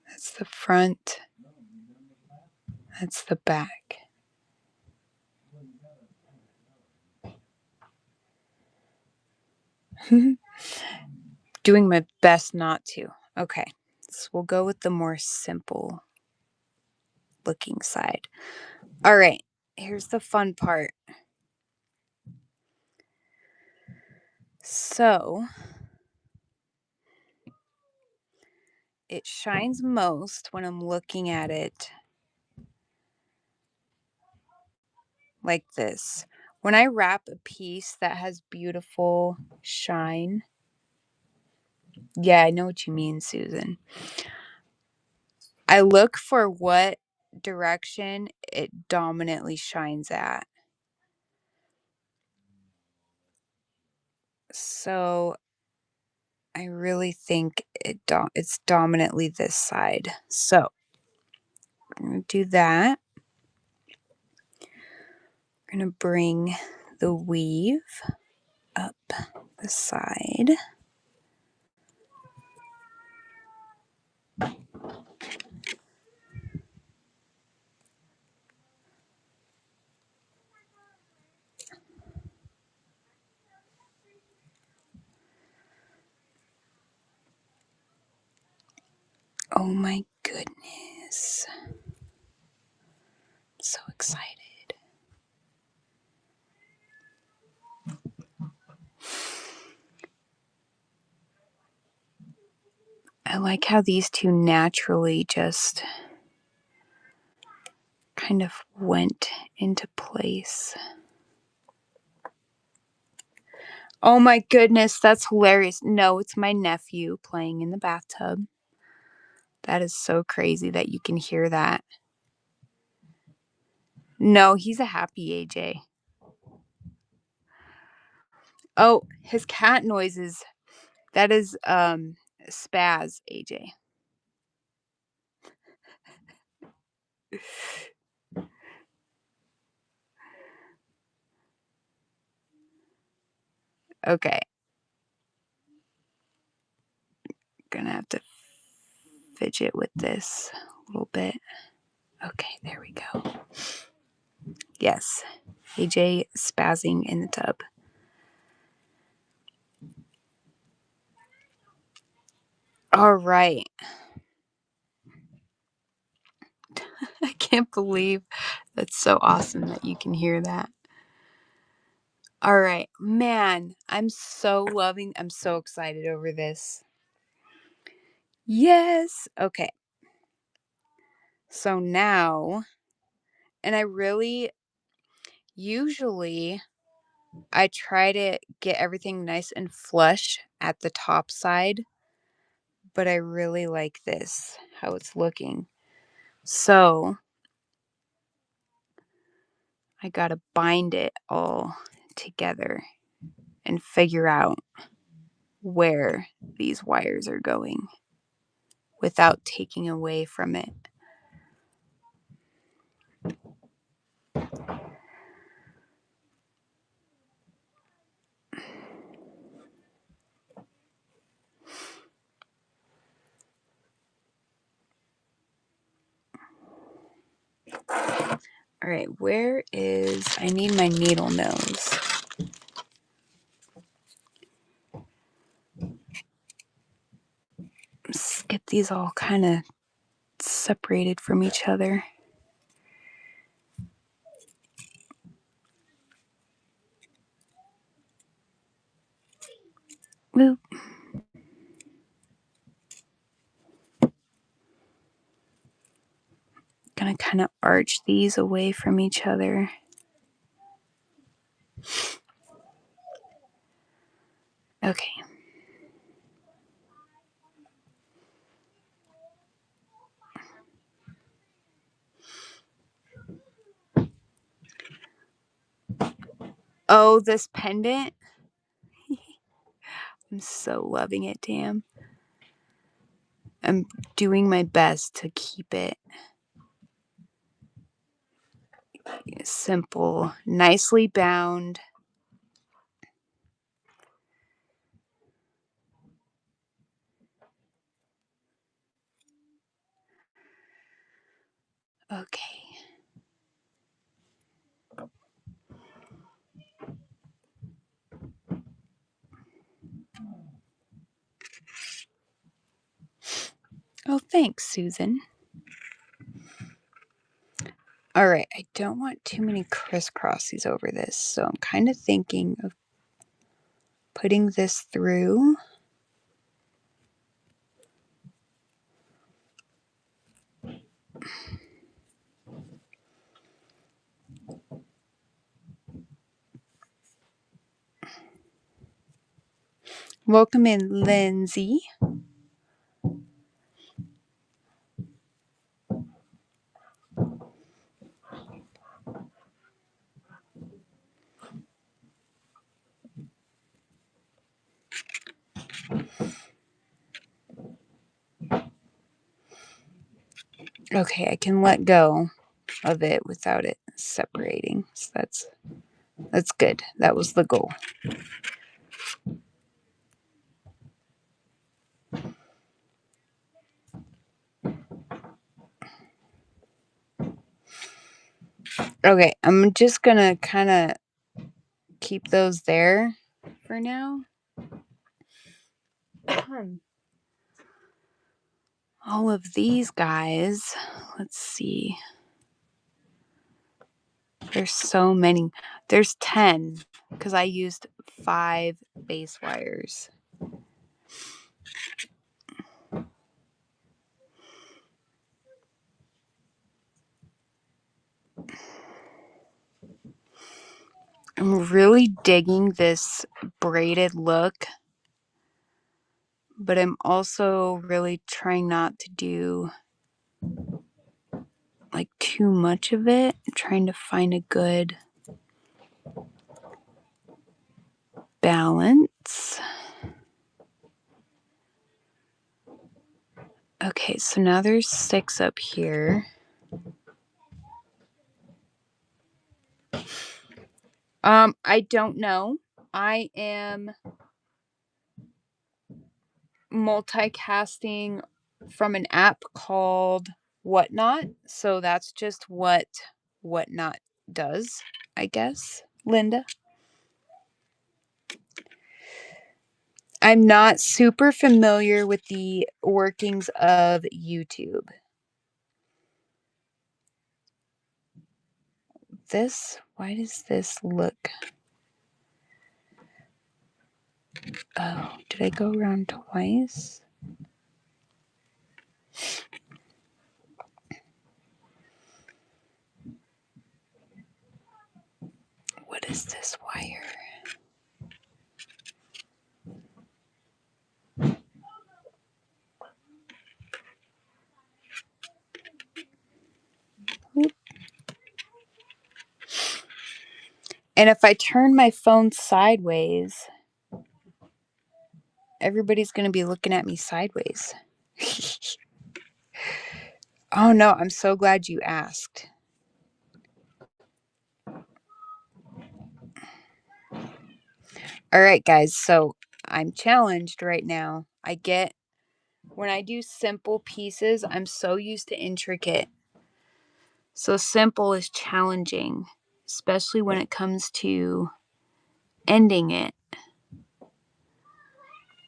That's the front. That's the back. Doing my best not to. Okay, so we'll go with the more simple looking side. All right, here's the fun part. So it shines most when I'm looking at it like this. When I wrap a piece that has beautiful shine, yeah, I know what you mean, Susan. I look for what direction it dominantly shines at. So I really think it's dominantly this side. So I'm going to do that. We're going to bring the weave up the side. Oh my goodness. I'm so excited. I like how these two naturally just kind of went into place. Oh my goodness, that's hilarious. No, it's my nephew playing in the bathtub. That is so crazy that you can hear that. No, he's a happy AJ. Oh, his cat noises. That is Spaz AJ. Okay. Gonna have to fidget with this a little bit. Okay, there we go. Yes. AJ spazzing in the tub. All right. I can't believe that's so awesome that you can hear that. All right, man, I'm so excited over this. Yes. Okay. So now, and usually I try to get everything nice and flush at the top side, but I really like this, how it's looking. So I gotta bind it all together and figure out where these wires are going without taking away from it. All right, I need my needle nose. Let's get these all kind of separated from each other. Woo. Gonna kind of arch these away from each other. Okay. Oh, this pendant. I'm so loving it, damn. I'm doing my best to keep it simple, nicely bound. Okay. Oh, thanks, Susan. All right, I don't want too many crisscrossies over this, so I'm kind of thinking of putting this through. Welcome in, Lindsay. Okay, I can let go of it without it separating. So that's good. That was the goal. Okay, I'm just gonna kind of keep those there for now. All of these guys, let's see. There's so many. There's 10 because I used 5 base wires. I'm really digging this braided look, but I'm also really trying not to do like too much of it. I'm trying to find a good balance. Okay, so now there's 6 up here. I don't know. I am multicasting from an app called Whatnot. So that's just what Whatnot does, I guess. Linda? I'm not super familiar with the workings of YouTube. Why does this look? Oh, did I go around twice? What is this wire? Oop. And if I turn my phone sideways, everybody's going to be looking at me sideways. Oh no, I'm so glad you asked. All right, guys, so I'm challenged right now. When I do simple pieces, I'm so used to intricate. So simple is challenging, especially when it comes to ending it.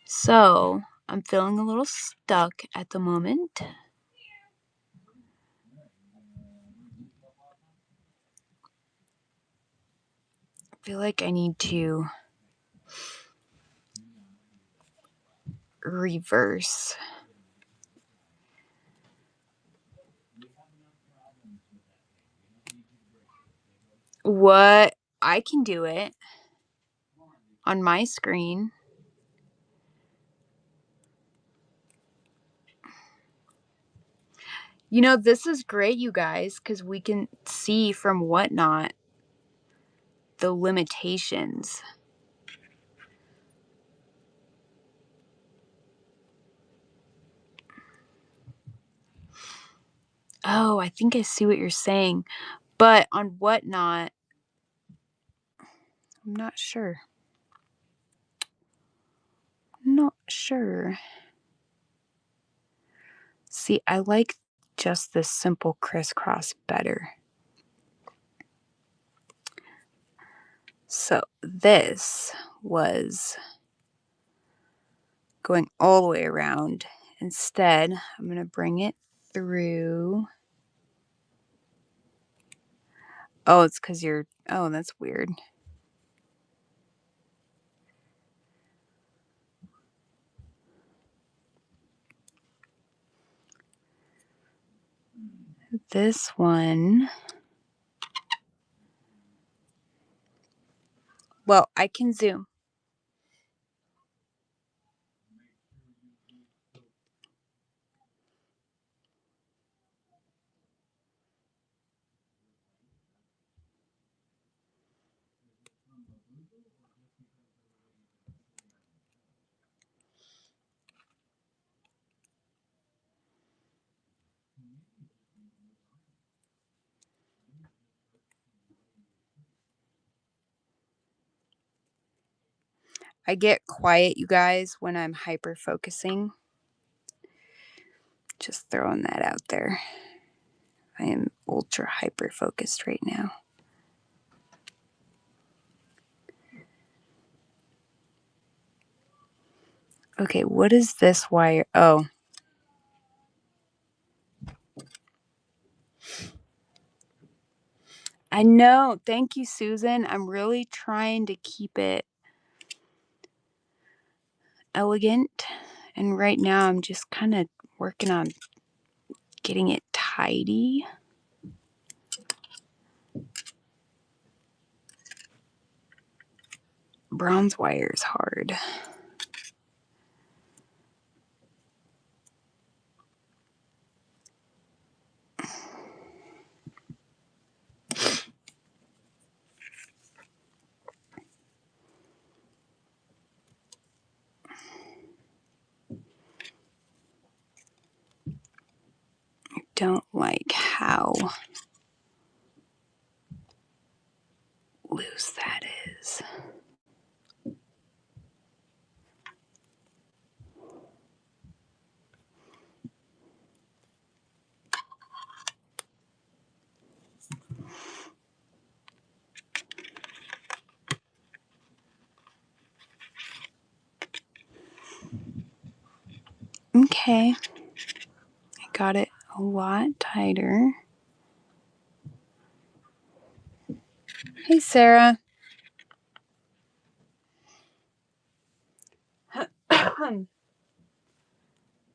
So I'm feeling a little stuck at the moment. I feel like I need to reverse. What? I can do it on my screen. You know, this is great, you guys, because we can see from Whatnot the limitations. Oh, I think I see what you're saying. But on Whatnot, I'm not sure. Not sure. See, I like just this simple crisscross better. So this was going all the way around. Instead, I'm going to bring it through. Oh, it's because oh, that's weird. This one, well, I can zoom. I get quiet, you guys, when I'm hyper focusing. Just throwing that out there. I am ultra hyper focused right now. Okay, what is this wire? Oh. I know. Thank you, Susan. I'm really trying to keep it elegant. And right now I'm just kind of working on getting it tidy. Bronze wire is hard. Don't like how loose that is. Okay. I got it a lot tighter. Hey, Sarah.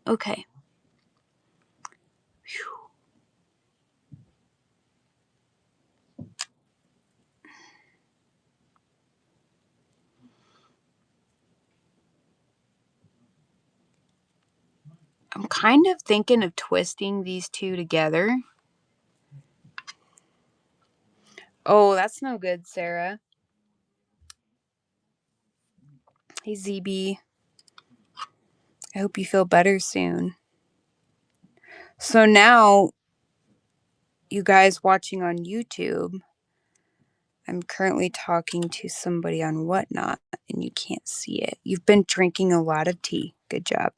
Okay. I'm kind of thinking of twisting these two together. Oh, that's no good, Sarah. Hey, ZB. I hope you feel better soon. So now, you guys watching on YouTube, I'm currently talking to somebody on Whatnot, and you can't see it. You've been drinking a lot of tea. Good job.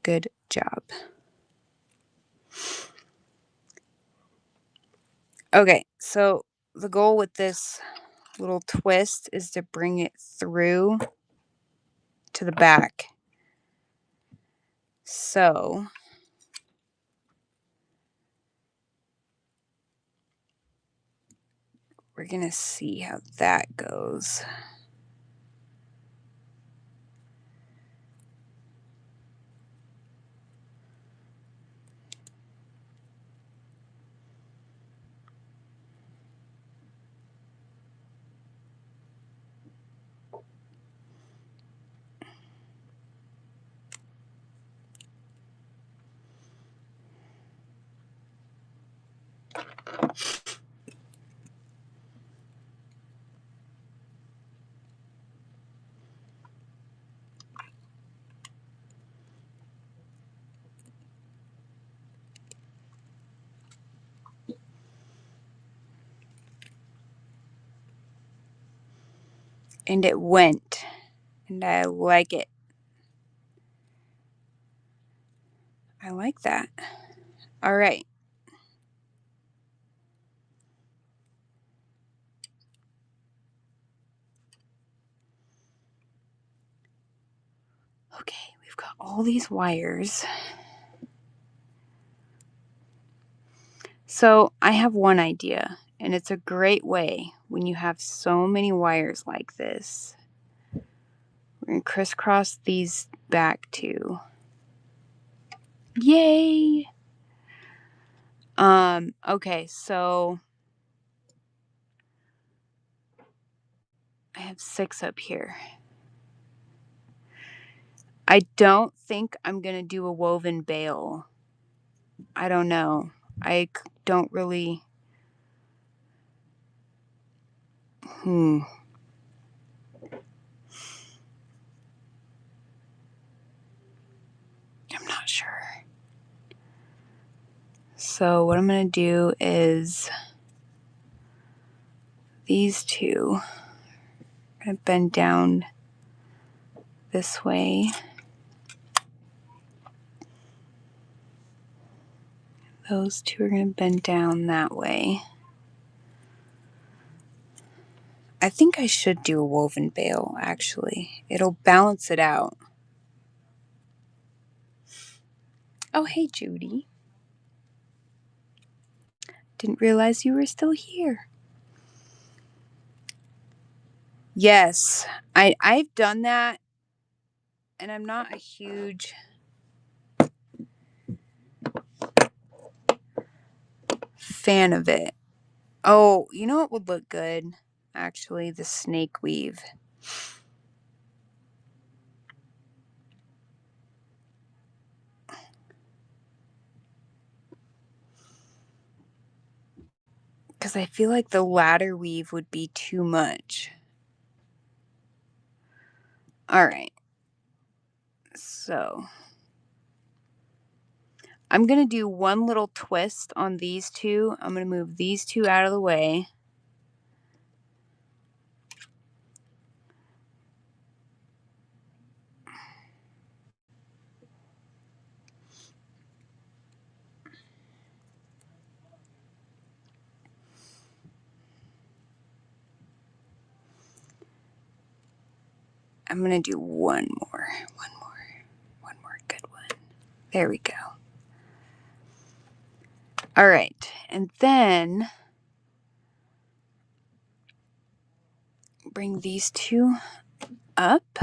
Good job. Okay, so the goal with this little twist is to bring it through to the back. So we're going to see how that goes. And it went. And I like it. I like that. All right. Okay, we've got all these wires. So I have one idea, and it's a great way when you have so many wires like this. We're going to crisscross these back two. Yay! Okay, so I have 6 up here. I don't think I'm going to do a woven bail. I don't know. I don't really... I'm not sure. So what I'm going to do is these two. I'm going to bend down this way. Those two are going to bend down that way. I think I should do a woven bale, actually. It'll balance it out. Oh, hey, Judy. Didn't realize you were still here. Yes, I've done that, and I'm not a huge fan of it. Oh, you know what would look good? Actually, the snake weave. Because I feel like the ladder weave would be too much. All right. So I'm going to do one little twist on these two. I'm going to move these two out of the way. I'm going to do one more good one. There we go. All right. And then bring these two up.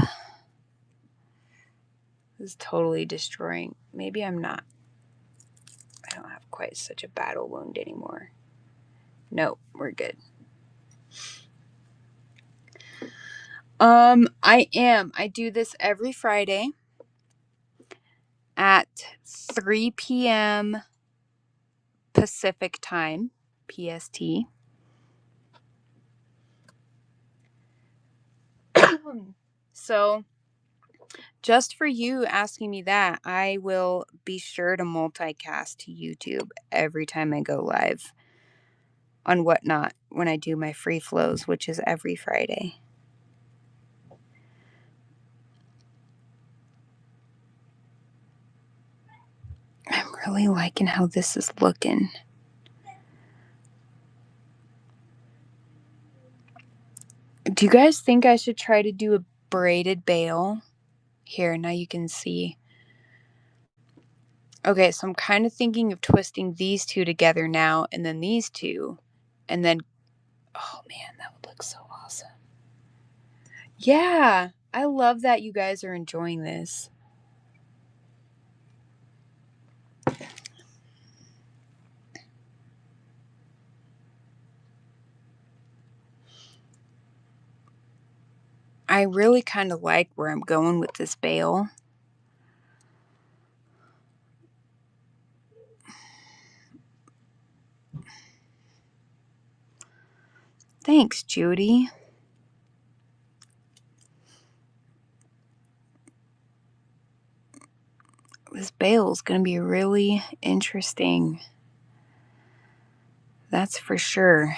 This is totally destroying. Maybe I'm not. I don't have quite such a battle wound anymore. Nope, we're good. I am. I do this every Friday at 3 p.m. Pacific time, PST. So, just for you asking me that, I will be sure to multicast to YouTube every time I go live on Whatnot when I do my free flows, which is every Friday. I'm really liking how this is looking. Do you guys think I should try to do a braided bale? Here, now you can see. Okay, so I'm kind of thinking of twisting these two together now and then these two. And then, oh man, that would look so awesome. Yeah, I love that you guys are enjoying this. I really kind of like where I'm going with this bale. Thanks, Judy. This bale is going to be really interesting. That's for sure.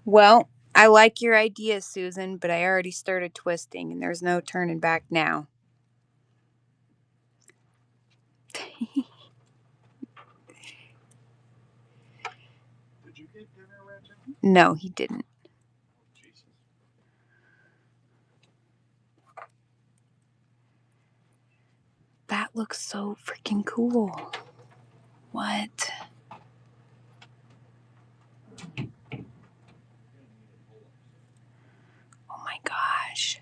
Well, I like your idea, Susan, but I already started twisting and there's no turning back now. Did you get dinner, Reggie? No, he didn't. Jesus. That looks so freaking cool. What? Oh my gosh.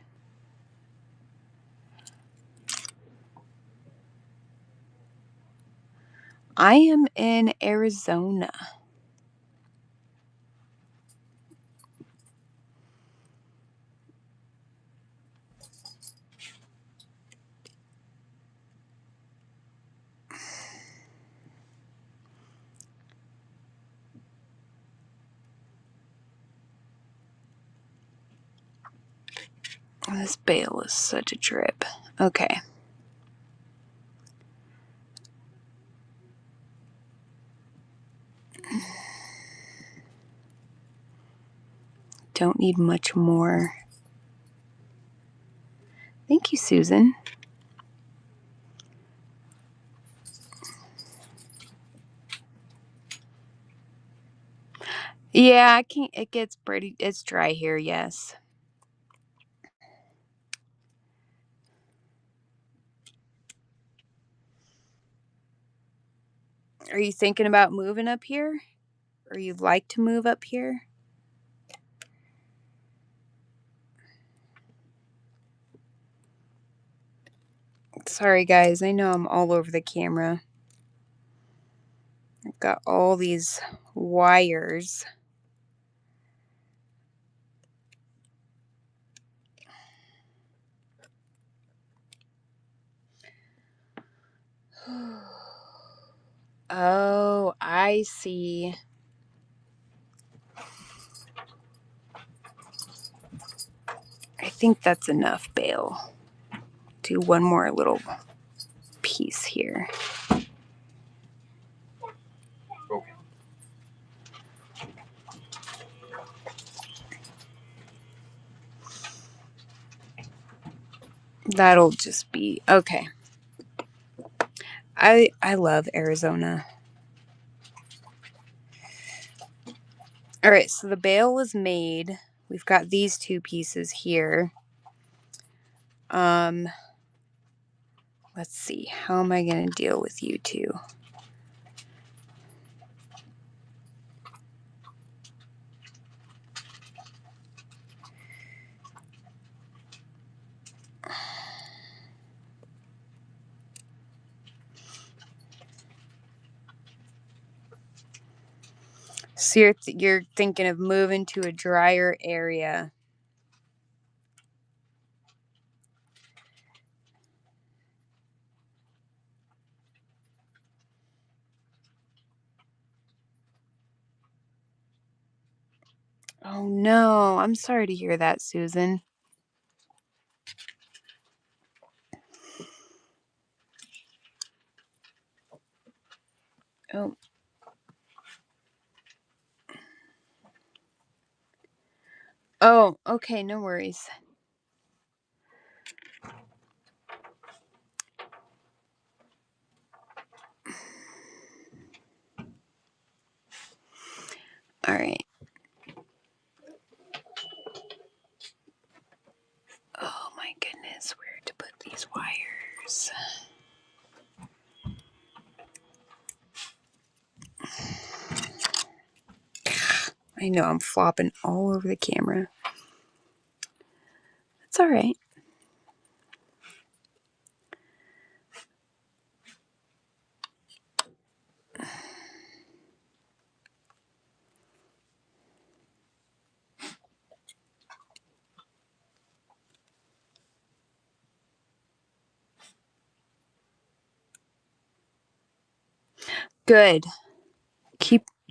I am in Arizona. This bale is such a trip. Okay. Don't need much more. Thank you, Susan. Yeah, I can't. It gets pretty. It's dry here. Yes. Are you thinking about moving up here? Or you'd like to move up here? Sorry, guys. I know I'm all over the camera. I've got all these wires. Oh, I see. I think that's enough bale. Do one more little piece here. Okay. That'll just be okay. I love Arizona. All right, so the bale is made. We've got these two pieces here. Let's see. How am I going to deal with you two? So you're thinking of moving to a drier area. Oh no, I'm sorry to hear that, Susan. Oh. Oh, okay, no worries. All right. Oh my goodness, where to put these wires? I know I'm flopping all over the camera. It's all right. Good.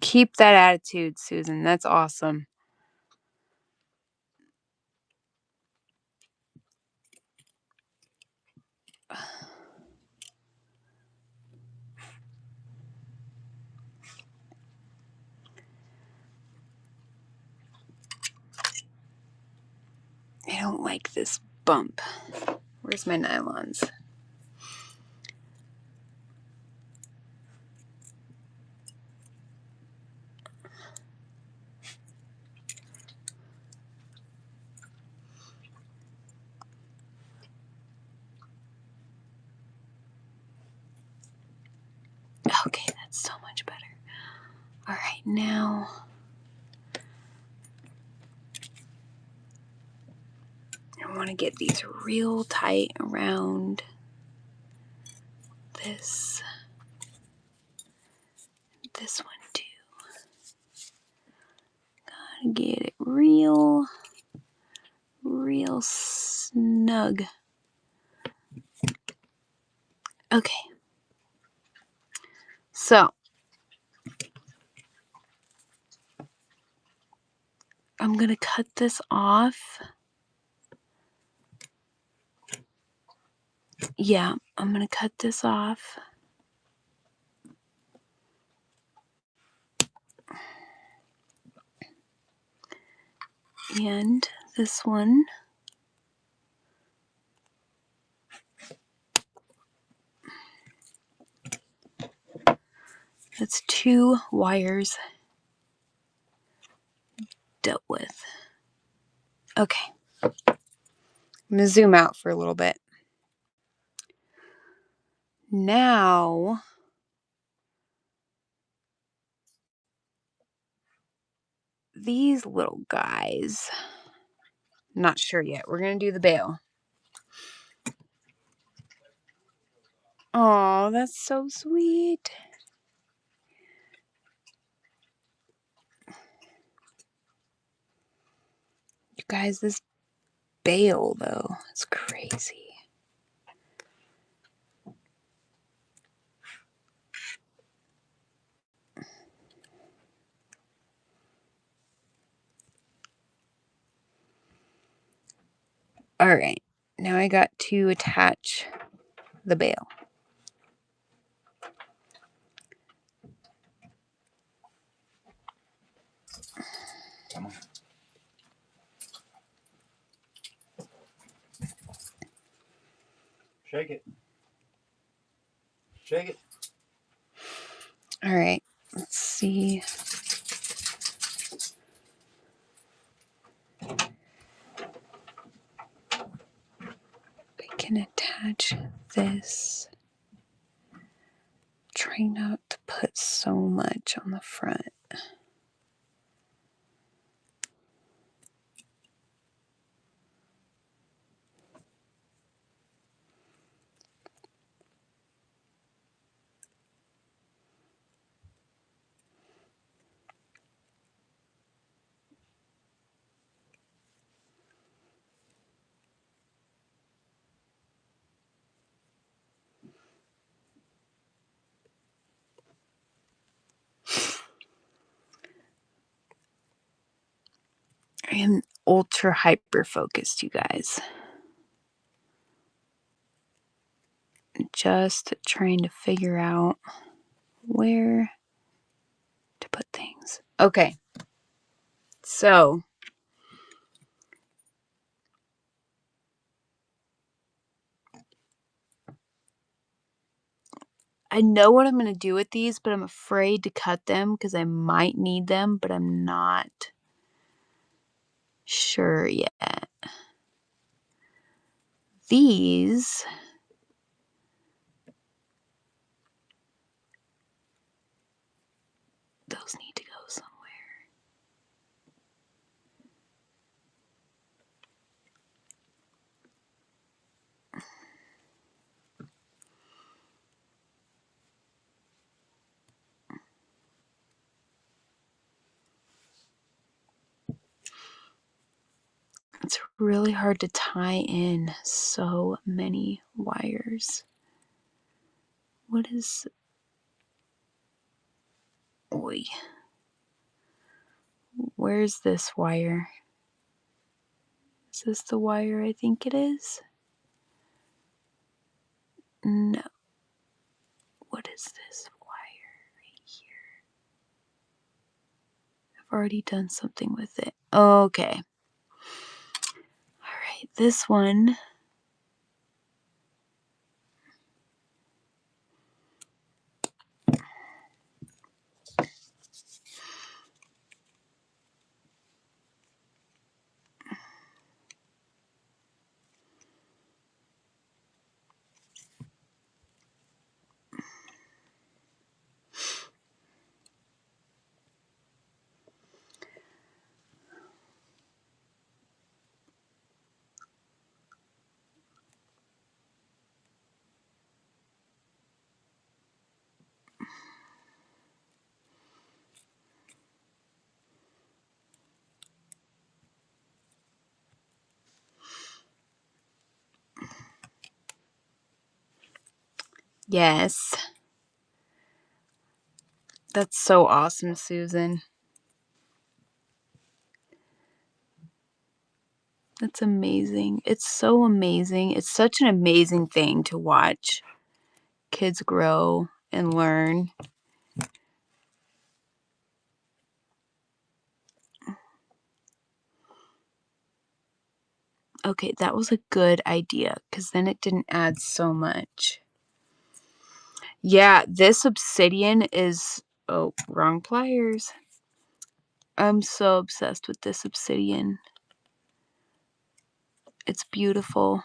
Keep that attitude, Susan. That's awesome. I don't like this bump. Where's my nylons? Okay, that's so much better. All right, now I want to get these real tight around this one too. Gotta get it real snug. Okay. So I'm gonna cut this off Yeah, I'm going to cut this off. And this one. That's 2 wires dealt with. Okay. I'm going to zoom out for a little bit. Now, these little guys, not sure yet. We're going to do the bail. Oh, that's so sweet. You guys, this bail, though, is crazy. All right. Now I got to attach the bail. Come on. Shake it. Shake it. All right. Let's see. I can attach this. Try not to put so much on the front. I am ultra hyper focused, you guys. Just trying to figure out where to put things. Okay. So, I know what I'm going to do with these, but I'm afraid to cut them because I might need them, but I'm not sure yet. These, those need to go somewhere. It's really hard to tie in so many wires. What is... Oi. Where's this wire? Is this the wire I think it is? No. What is this wire right here? I've already done something with it. Okay. Alright, this one. Yes. That's so awesome, Susan. It's amazing. It's so amazing. It's such an amazing thing to watch kids grow and learn. Okay, that was a good idea because then it didn't add so much. Yeah, this obsidian is... Oh, wrong pliers. I'm so obsessed with this obsidian. It's beautiful.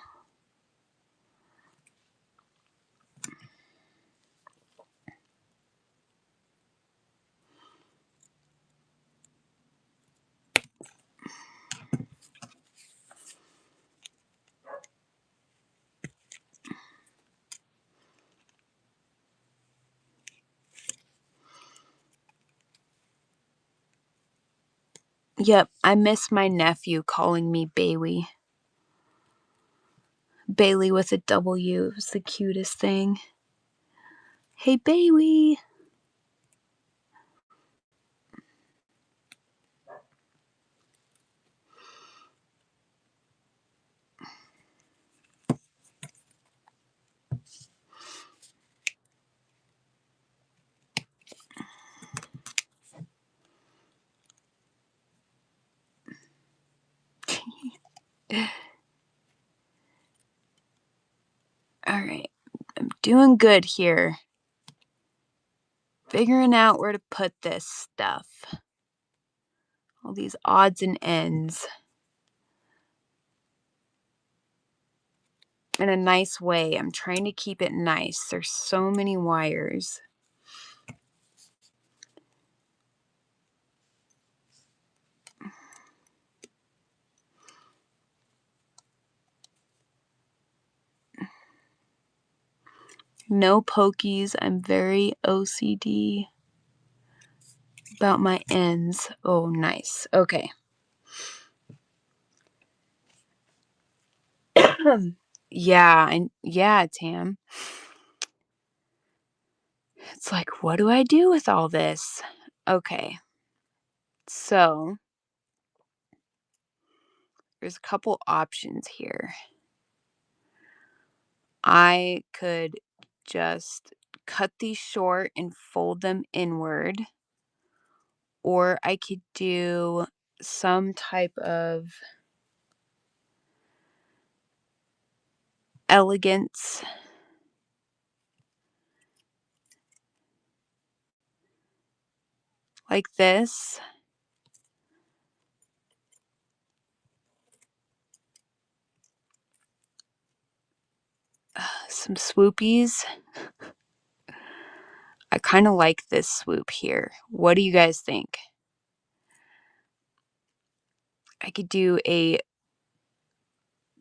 Yep, I miss my nephew calling me Bailey. Bailey with a W. It was the cutest thing. Hey, Bailey. All right, I'm doing good here. Figuring out where to put this stuff. All these odds and ends. In a nice way. I'm trying to keep it nice. There's so many wires. No pokies. I'm very OCD about my ends. Oh, nice. Okay. Yeah, Tam. It's like, what do I do with all this? Okay. So, there's a couple options here. I could just cut these short and fold them inward, or I could do some type of elegance like this. Some swoopies. I kind of like this swoop here. What do you guys think? I could do a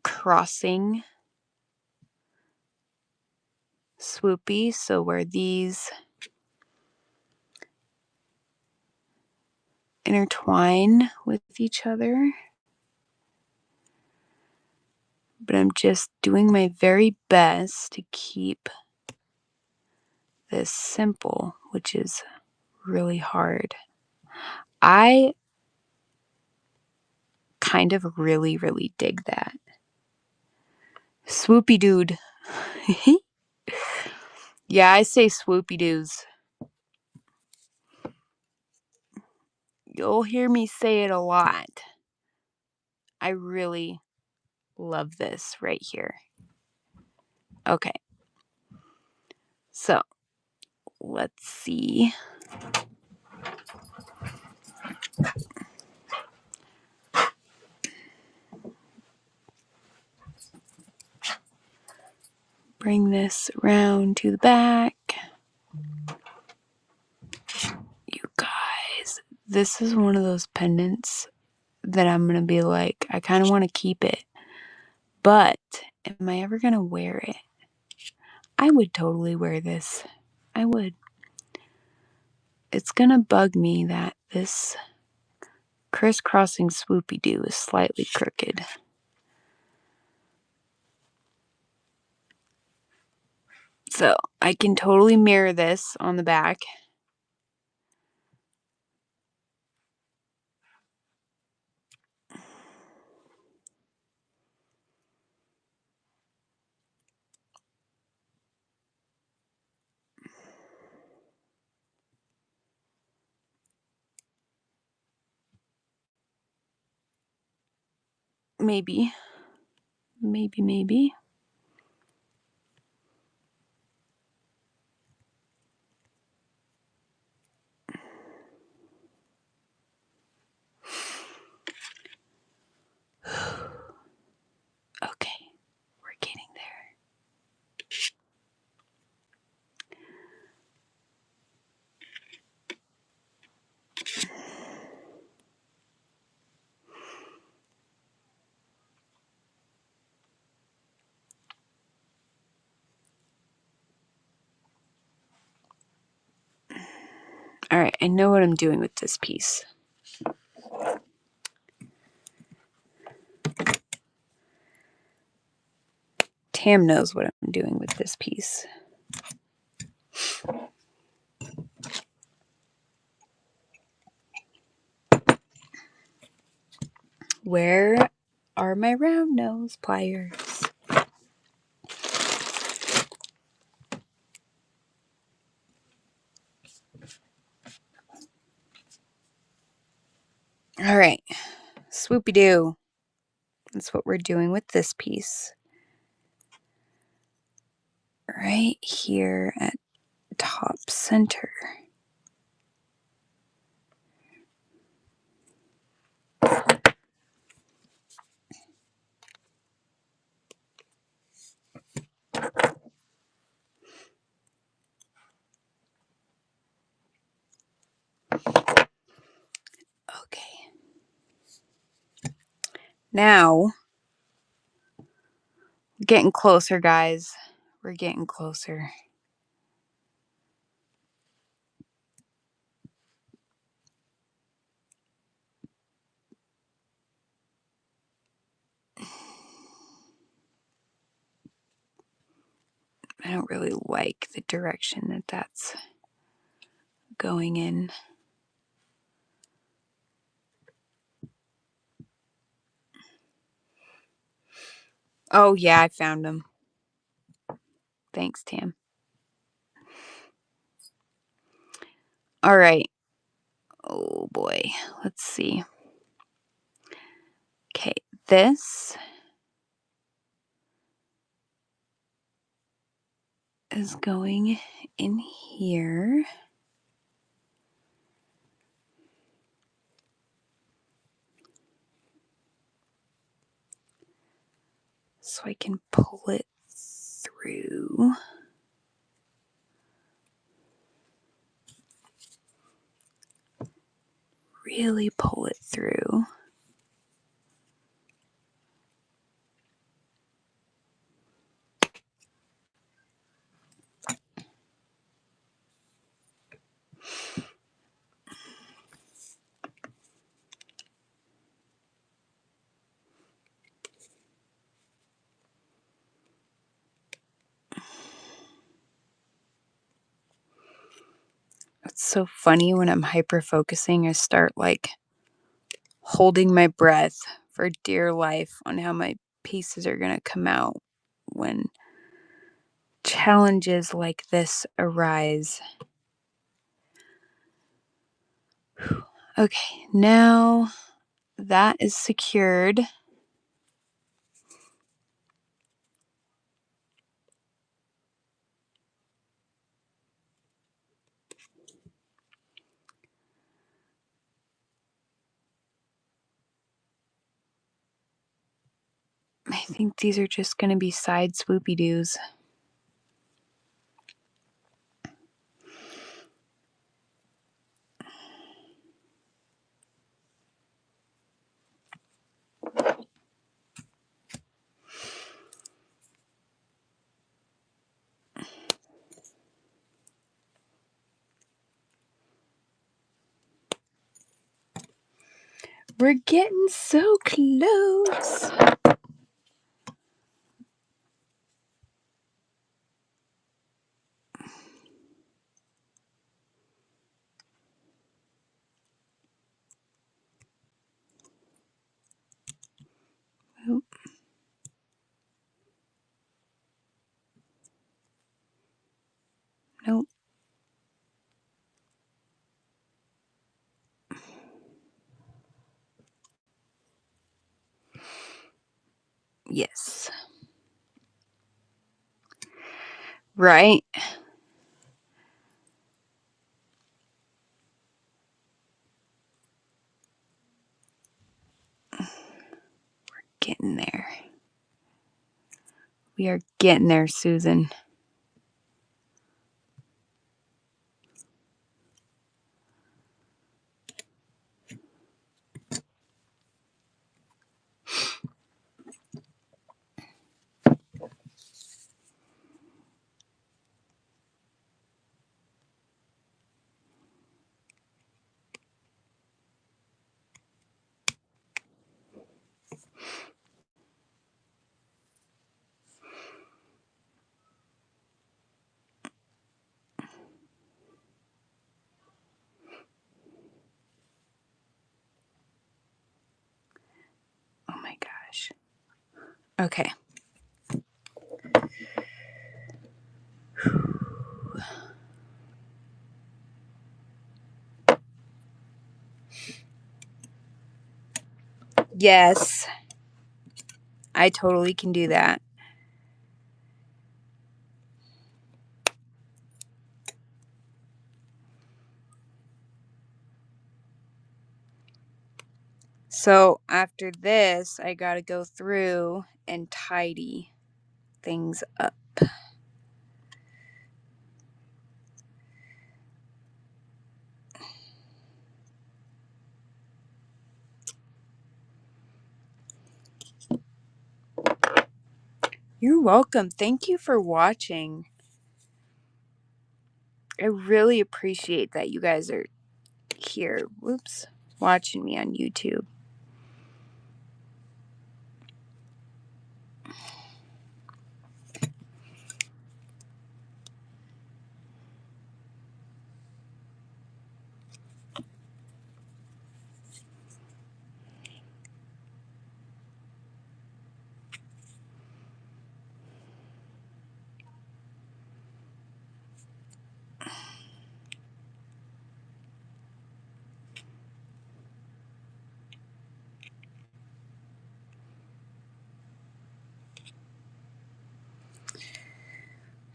crossing swoopy, so where these intertwine with each other. But I'm just doing my very best to keep this simple, which is really hard. I kind of really, really dig that. Swoopy dude. Yeah, I say swoopy doos. You'll hear me say it a lot. I really love this right here. Okay. So, let's see. Bring this around to the back. You guys, this is one of those pendants that I'm going to be like, I kind of want to keep it. But am I ever going to wear it? I would totally wear this. I would. It's going to bug me that this crisscrossing swoopy doo is slightly crooked. So I can totally mirror this on the back. Maybe. Maybe. Okay, we're getting there. All right, I know what I'm doing with this piece. Tam knows what I'm doing with this piece. Where are my round nose pliers? All right, swoopy doo. That's what we're doing with this piece. Right here at top center. Okay. Now, getting closer, guys. We're getting closer. I don't really like the direction that that's going in. Oh, yeah, I found them. Thanks, Tam. All right. Oh, boy. Let's see. Okay, this is going in here. So I can pull it through. Really pull it through. It's so funny when I'm hyper focusing, I start like holding my breath for dear life on how my pieces are going to come out when challenges like this arise. Okay, now that is secured. I think these are just going to be side swoopy doos. We're getting so close. Nope. Nope. Yes. Right? We're getting there. We are getting there, Susan. Oh my gosh. Okay. Yes, I totally can do that. So after this, I gotta go through and tidy things up. You're welcome. Thank you for watching. I really appreciate that you guys are here. Whoops. Watching me on YouTube.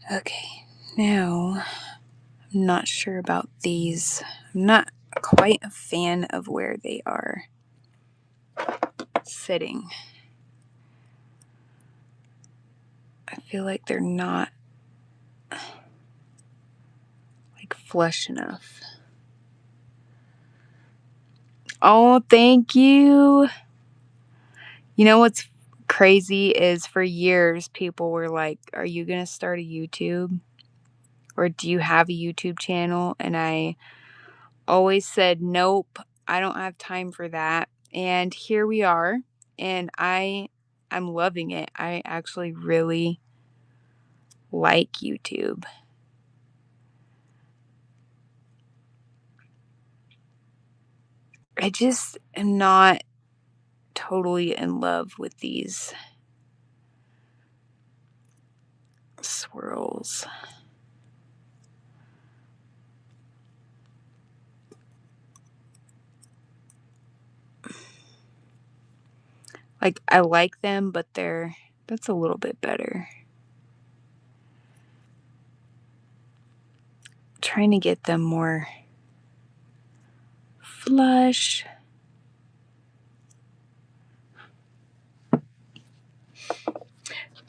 Okay, now I'm not sure about these. I'm not quite a fan of where they are sitting. I feel like they're not like flush enough. Oh, thank you. You know what's crazy is for years people were like, "Are you going to start a YouTube? Or do you have a YouTube channel?" And I always said, "Nope, I don't have time for that." And here we are, and I'm loving it. I actually really like YouTube. I just am not totally in love with these swirls. Like, I like them, but that's a little bit better. Trying to get them more flush.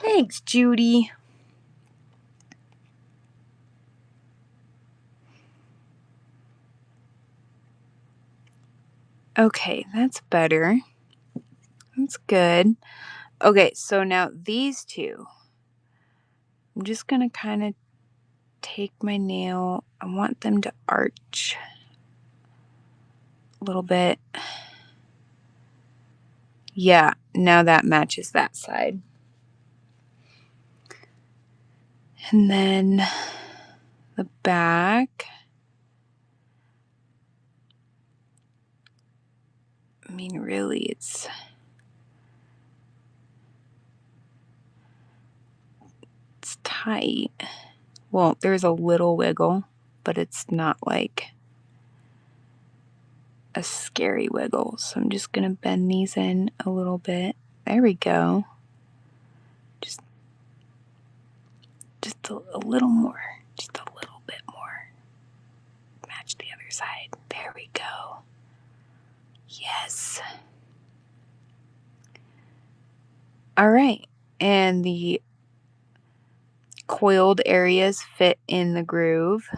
Thanks, Judy. Okay, that's better. That's good. Okay, so now these two. I'm just going to kind of take my nail. I want them to arch a little bit. Yeah, now that matches that side. And then the back. I mean, really, it's tight. Well, there's a little wiggle, but it's not like a scary wiggle. So I'm just going to bend these in a little bit. There we go. just a little more. Just a little bit more. Match the other side. There we go. Yes. All right. And the coiled areas fit in the groove.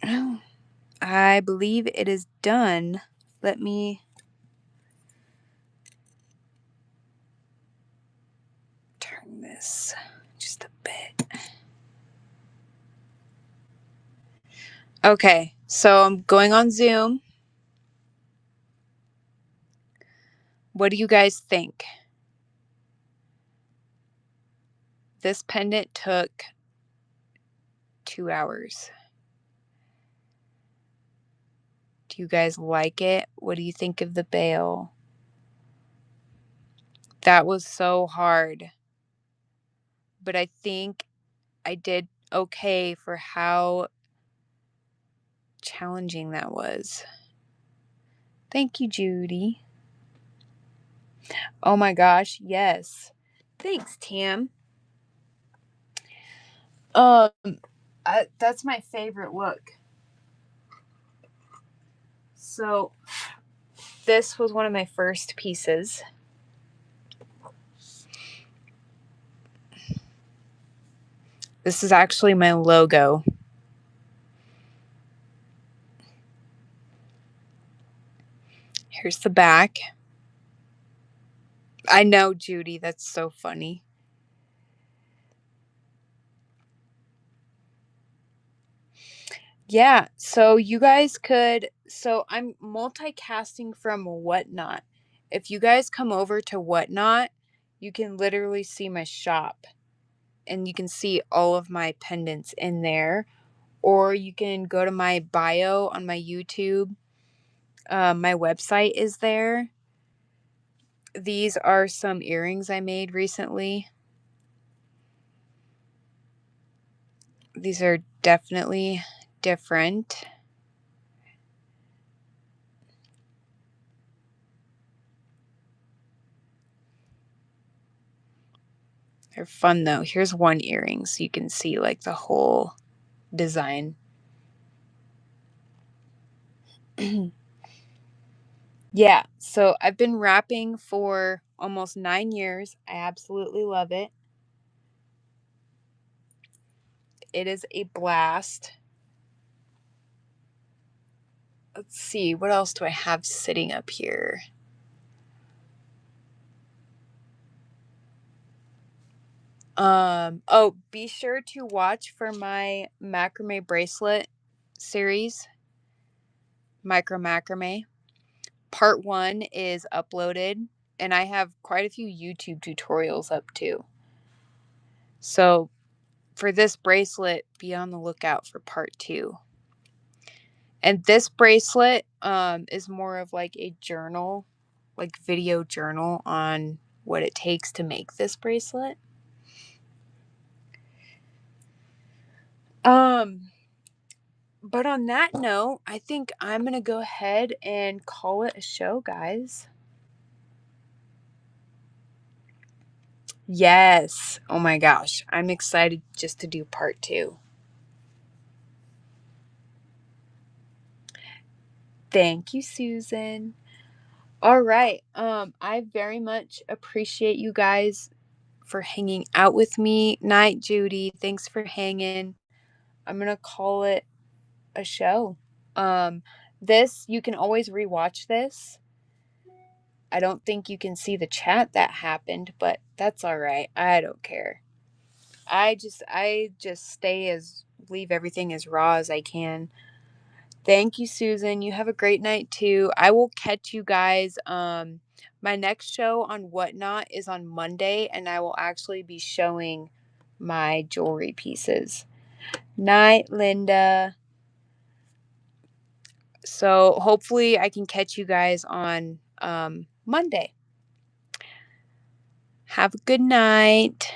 Oh, I believe it is done. Let me turn this just a bit. Okay, so I'm going on Zoom. What do you guys think? This pendant took 2 hours. Do you guys like it? What do you think of the bail? That was so hard. But I think I did okay for how challenging that was. Thank you, Judy. Oh my gosh, yes. Thanks, Tam. That's my favorite look. So this was one of my first pieces. This is actually my logo. Here's the back. I know, Judy, that's so funny. Yeah, so you guys could, so I'm multicasting from Whatnot. If you guys come over to Whatnot, you can literally see my shop and you can see all of my pendants in there. Or you can go to my bio on my YouTube. My website is there. These are some earrings I made recently. These are definitely different. They're fun though. Here's one earring so you can see like the whole design. Yeah, so I've been wrapping for almost 9 years. I absolutely love it. It is a blast. Let's see, what else do I have sitting up here? Oh, be sure to watch for my macrame bracelet series, Micro Macrame. Part 1 is uploaded, and I have quite a few YouTube tutorials up too. So for this bracelet, be on the lookout for part 2. And this bracelet is more of like a journal, like video journal on what it takes to make this bracelet. But on that note, I think I'm going to go ahead and call it a show, guys. Yes. Oh my gosh. I'm excited just to do part 2. Thank you, Susan. All right. I very much appreciate you guys for hanging out with me. Night, Judy. Thanks for hanging. I'm going to call it a show. This, you can always rewatch this. I don't think you can see the chat that happened, but that's all right. I don't care. I just leave everything as raw as I can. Thank you, Susan. You have a great night too. I will catch you guys. My next show on Whatnot is on Monday, and I will actually be showing my jewelry pieces. Night, Linda. So hopefully I can catch you guys on Monday. Have a good night.